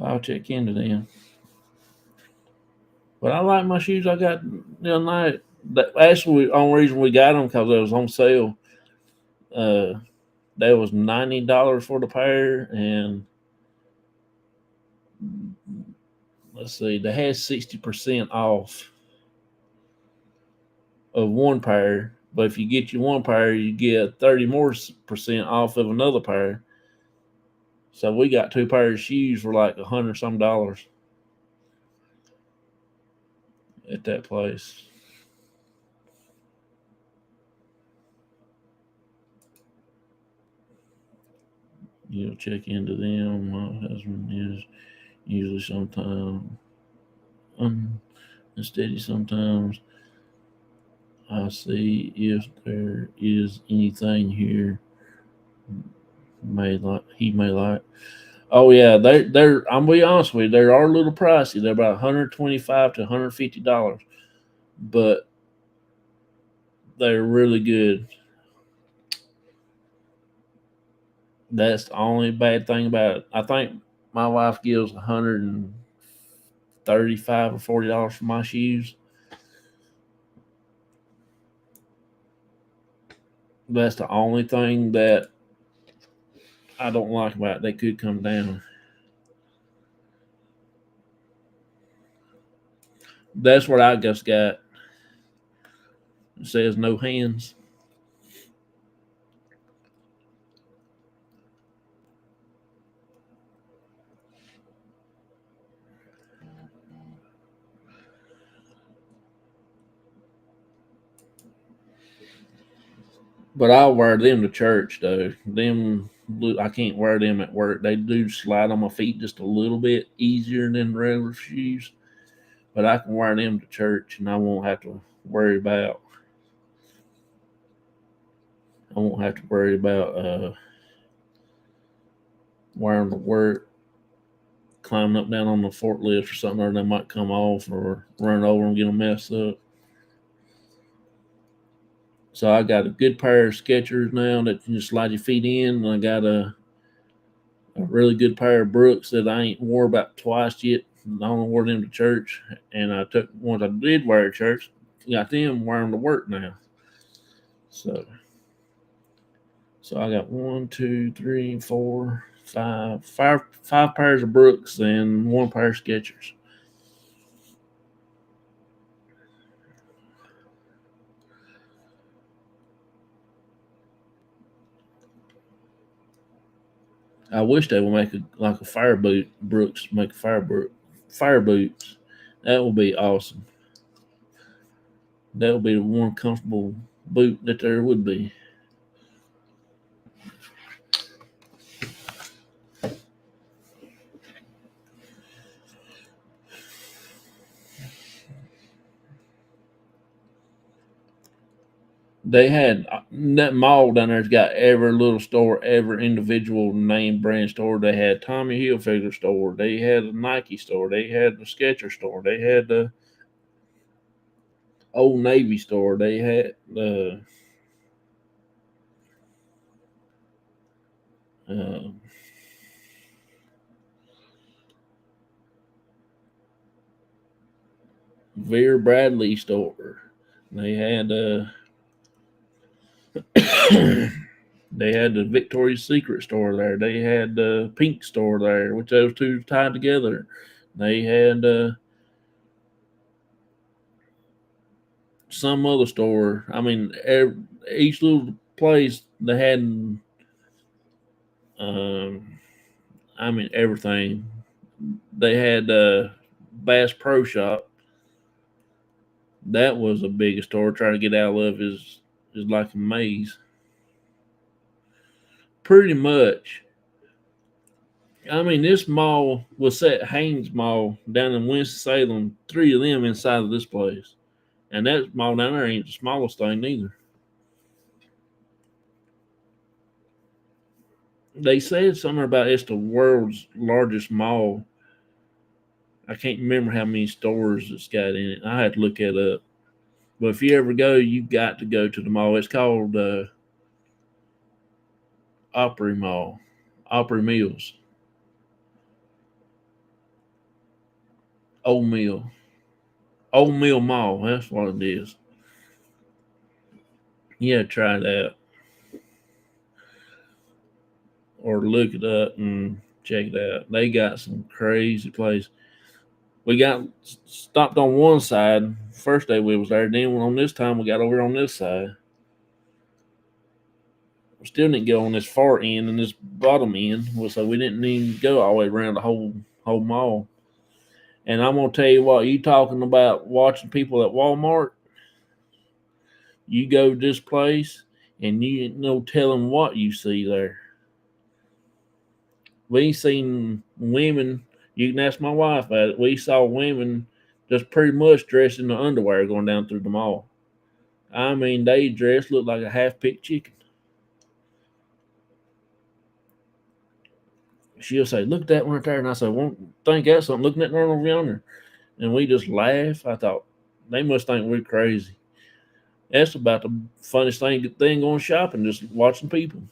I'll check into them. But I like my shoes I got the other night. Actually, the only reason we got them because they was on sale. Uh, that was $90 for the pair, and let's see, they had 60% off of one pair. But if you get your one pair, you get 30% more off of another pair. So we got two pairs of shoes for like $100 some at that place. You'll check into them. My husband is usually sometimes unsteady. Sometimes I see if there is anything here he may like. Oh yeah, they're. I'm gonna be honest with you. They are a little pricey. They're about $125 to $150, but they're really good. That's the only bad thing about it. I think my wife gives $135 or $40 for my shoes. That's the only thing that I don't like about it. They could come down. That's what I just got. It says no hands. But I'll wear them to church though. Them I can't wear them at work. They do slide on my feet just a little bit easier than regular shoes. But I can wear them to church and I won't have to worry about wearing to work, climbing up down on the forklift or something, or they might come off or run over and get them messed up. So I got a good pair of Skechers now that you can just slide your feet in. And I got a really good pair of Brooks that I ain't wore about twice yet. I only wore them to church, and I took ones I did wear to church, got them wearing to work now. So, so I got one, two, three, four, five pairs of Brooks and one pair of Skechers. I wish they would make like a fire boot. Brooks make fire boots. That would be awesome. That would be the one comfortable boot that there would be. They had that mall down there's got every little store, every individual name brand store. They had Tommy Hilfiger store. They had a Nike store. They had the Skechers store. They had the Old Navy store. They had the uh, Vera Bradley store. They had they had the Victoria's Secret store there. They had the Pink store there, which those two tied together. They had some other store. I mean, each little place they had. Um, I mean, everything. They had Bass Pro Shop. That was the biggest store. Trying to get out of is like a maze. Pretty much. I mean, this mall was at Haynes Mall down in Winston Salem. Three of them inside of this place, and that mall down there ain't the smallest thing neither. They said something about it's the world's largest mall. I can't remember how many stores it's got in it. I had to look it up. But if you ever go, you got to go to the mall. It's called Opry Mall, Opry Mills. Old Mill. Old Mill Mall. That's what it is. Yeah, try it out. Or look it up and check it out. They got some crazy place. We got stopped on one side first day we was there. Then on this time we got over on this side. We still didn't go on this far end and this bottom end, so we didn't even go all the way around the whole mall. And I'm gonna tell you what, you talking about watching people at Walmart? You go to this place and you ain't no telling what you see there. We seen women. You can ask my wife about it. We saw women just pretty much dressed in the underwear going down through the mall. I mean, they dressed looked like a half-picked chicken. She'll say, "Look at that one right there," and I said, "Won't think that's something. Looking at that over yonder," and we just laugh. I thought they must think we're crazy. That's about the funniest thing going shopping, just watching people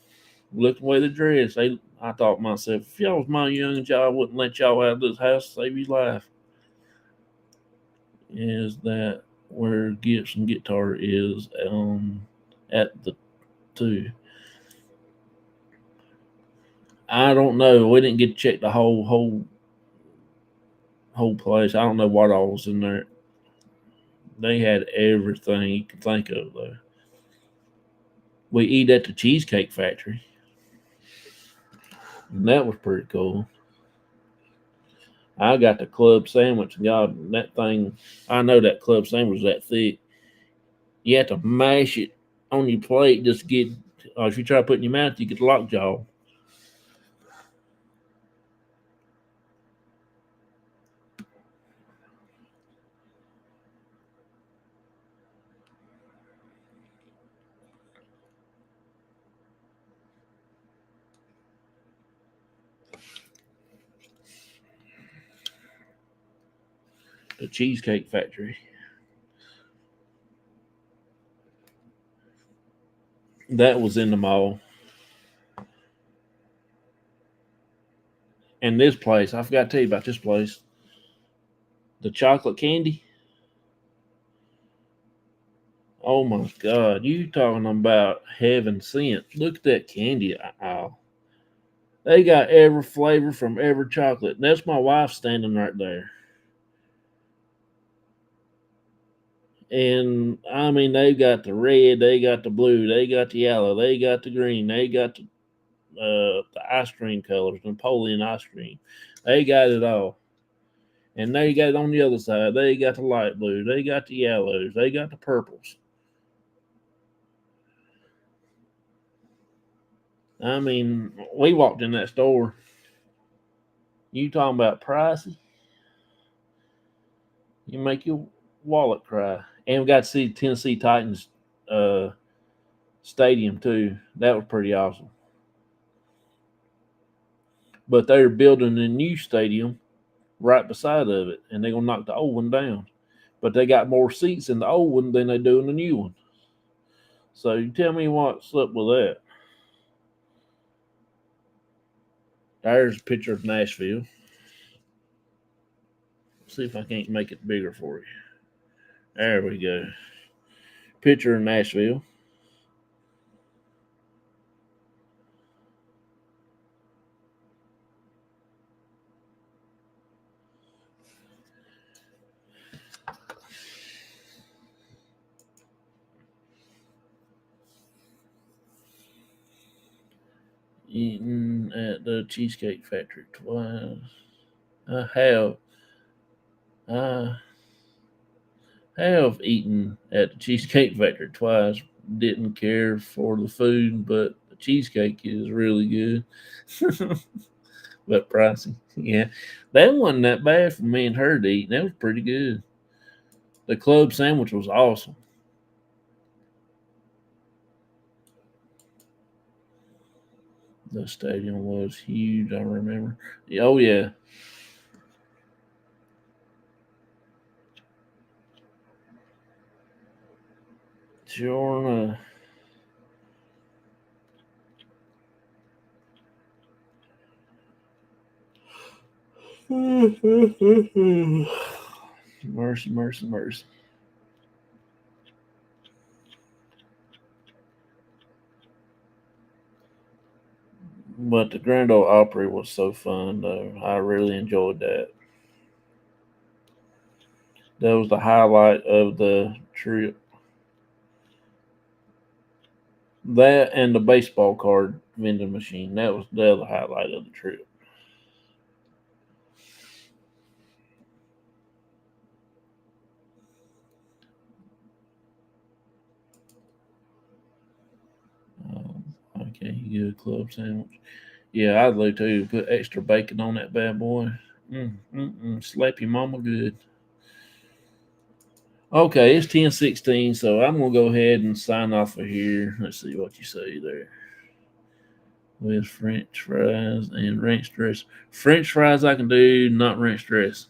look the way they dress. I thought to myself, if y'all was my young y'all, I wouldn't let y'all out of this house to save your life. Is that where Gibson Guitar is at the 2? I don't know. We didn't get to check the whole place. I don't know what all was in there. They had everything you can think of though. We eat at the Cheesecake Factory, and that was pretty cool. I got the club sandwich. God, that thing! I know that club sandwich was that thick. You have to mash it on your plate just to get. If you try to put it in your mouth, you get lockjaw. The Cheesecake Factory. That was in the mall. And this place, I forgot to tell you about this place. The chocolate candy. Oh my God, you talking about heaven sent? Look at that candy aisle. They got every flavor from every chocolate. That's my wife standing right there. And I mean, they got the red, they got the blue, they got the yellow, they got the green, they got the ice cream colors, Napoleon ice cream. They got it all. And they got it on the other side. They got the light blue, they got the yellows, they got the purples. I mean, we walked in that store. You talking about pricey? You make your wallet cry. And we got to see Tennessee Titans uh, stadium too. That was pretty awesome. But they're building a new stadium right beside of it, and they're gonna knock the old one down. But they got more seats in the old one than they do in the new one. So you tell me what's up with that. There's a picture of Nashville. See if I can't make it bigger for you. There we go. Picture of Nashville. Eaten at the Cheesecake Factory twice. I have. I have eaten at the Cheesecake Factory twice. Didn't care for the food, but the cheesecake is really good. But pricey. Yeah. That wasn't that bad for me and her to eat. That was pretty good. The club sandwich was awesome. The stadium was huge, I remember. Oh yeah. Sure. Mercy, mercy, mercy. But the Grand Ole Opry was so fun, though. I really enjoyed that. That was the highlight of the trip. That and the baseball card vending machine. That was the other highlight of the trip. Okay, you get a club sandwich. Yeah, I'd like to put extra bacon on that bad boy. Slap your mama good. Okay, it's 10:16, so I'm gonna go ahead and sign off of here. Let's see what you say there. With French fries and ranch dress. French fries I can do, not ranch dress.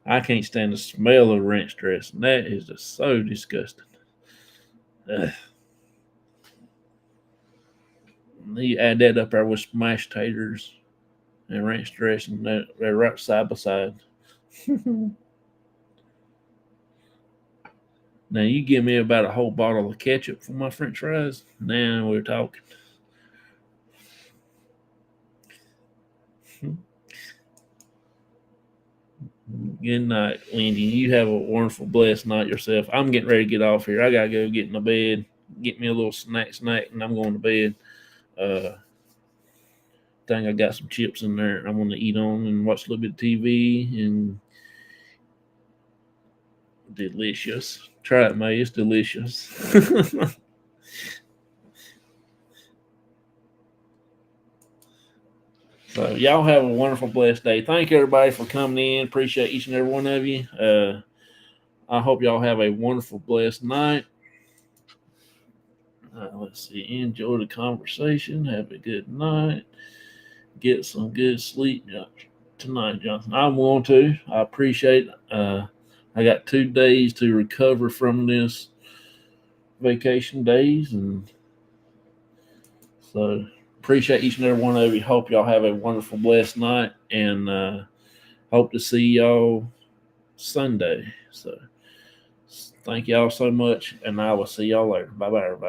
I can't stand the smell of ranch dressing. That is just so disgusting. Ugh. You add that up there with mashed taters and ranch dressing. They're right side by side. Now you give me about a whole bottle of ketchup for my French fries. Now we're talking. Good night, Lindy. You have a wonderful, blessed night yourself. I'm getting ready to get off here. I gotta go get in the bed, get me a little snack, and I'm going to bed. Think I got some chips in there. I'm gonna eat on and watch a little bit of TV and delicious. Try it, May. It's delicious. So y'all have a wonderful, blessed day. Thank everybody for coming in. Appreciate each and every one of you. I hope y'all have a wonderful, blessed night. Let's see. Enjoy the conversation. Have a good night. Get some good sleep tonight, Jonathan. I'm going to. I appreciate. I got 2 days to recover from this vacation days, and so appreciate each and every one of you. Hope y'all have a wonderful, blessed night, and hope to see y'all Sunday. So thank y'all so much, and I will see y'all later. Bye bye, everybody.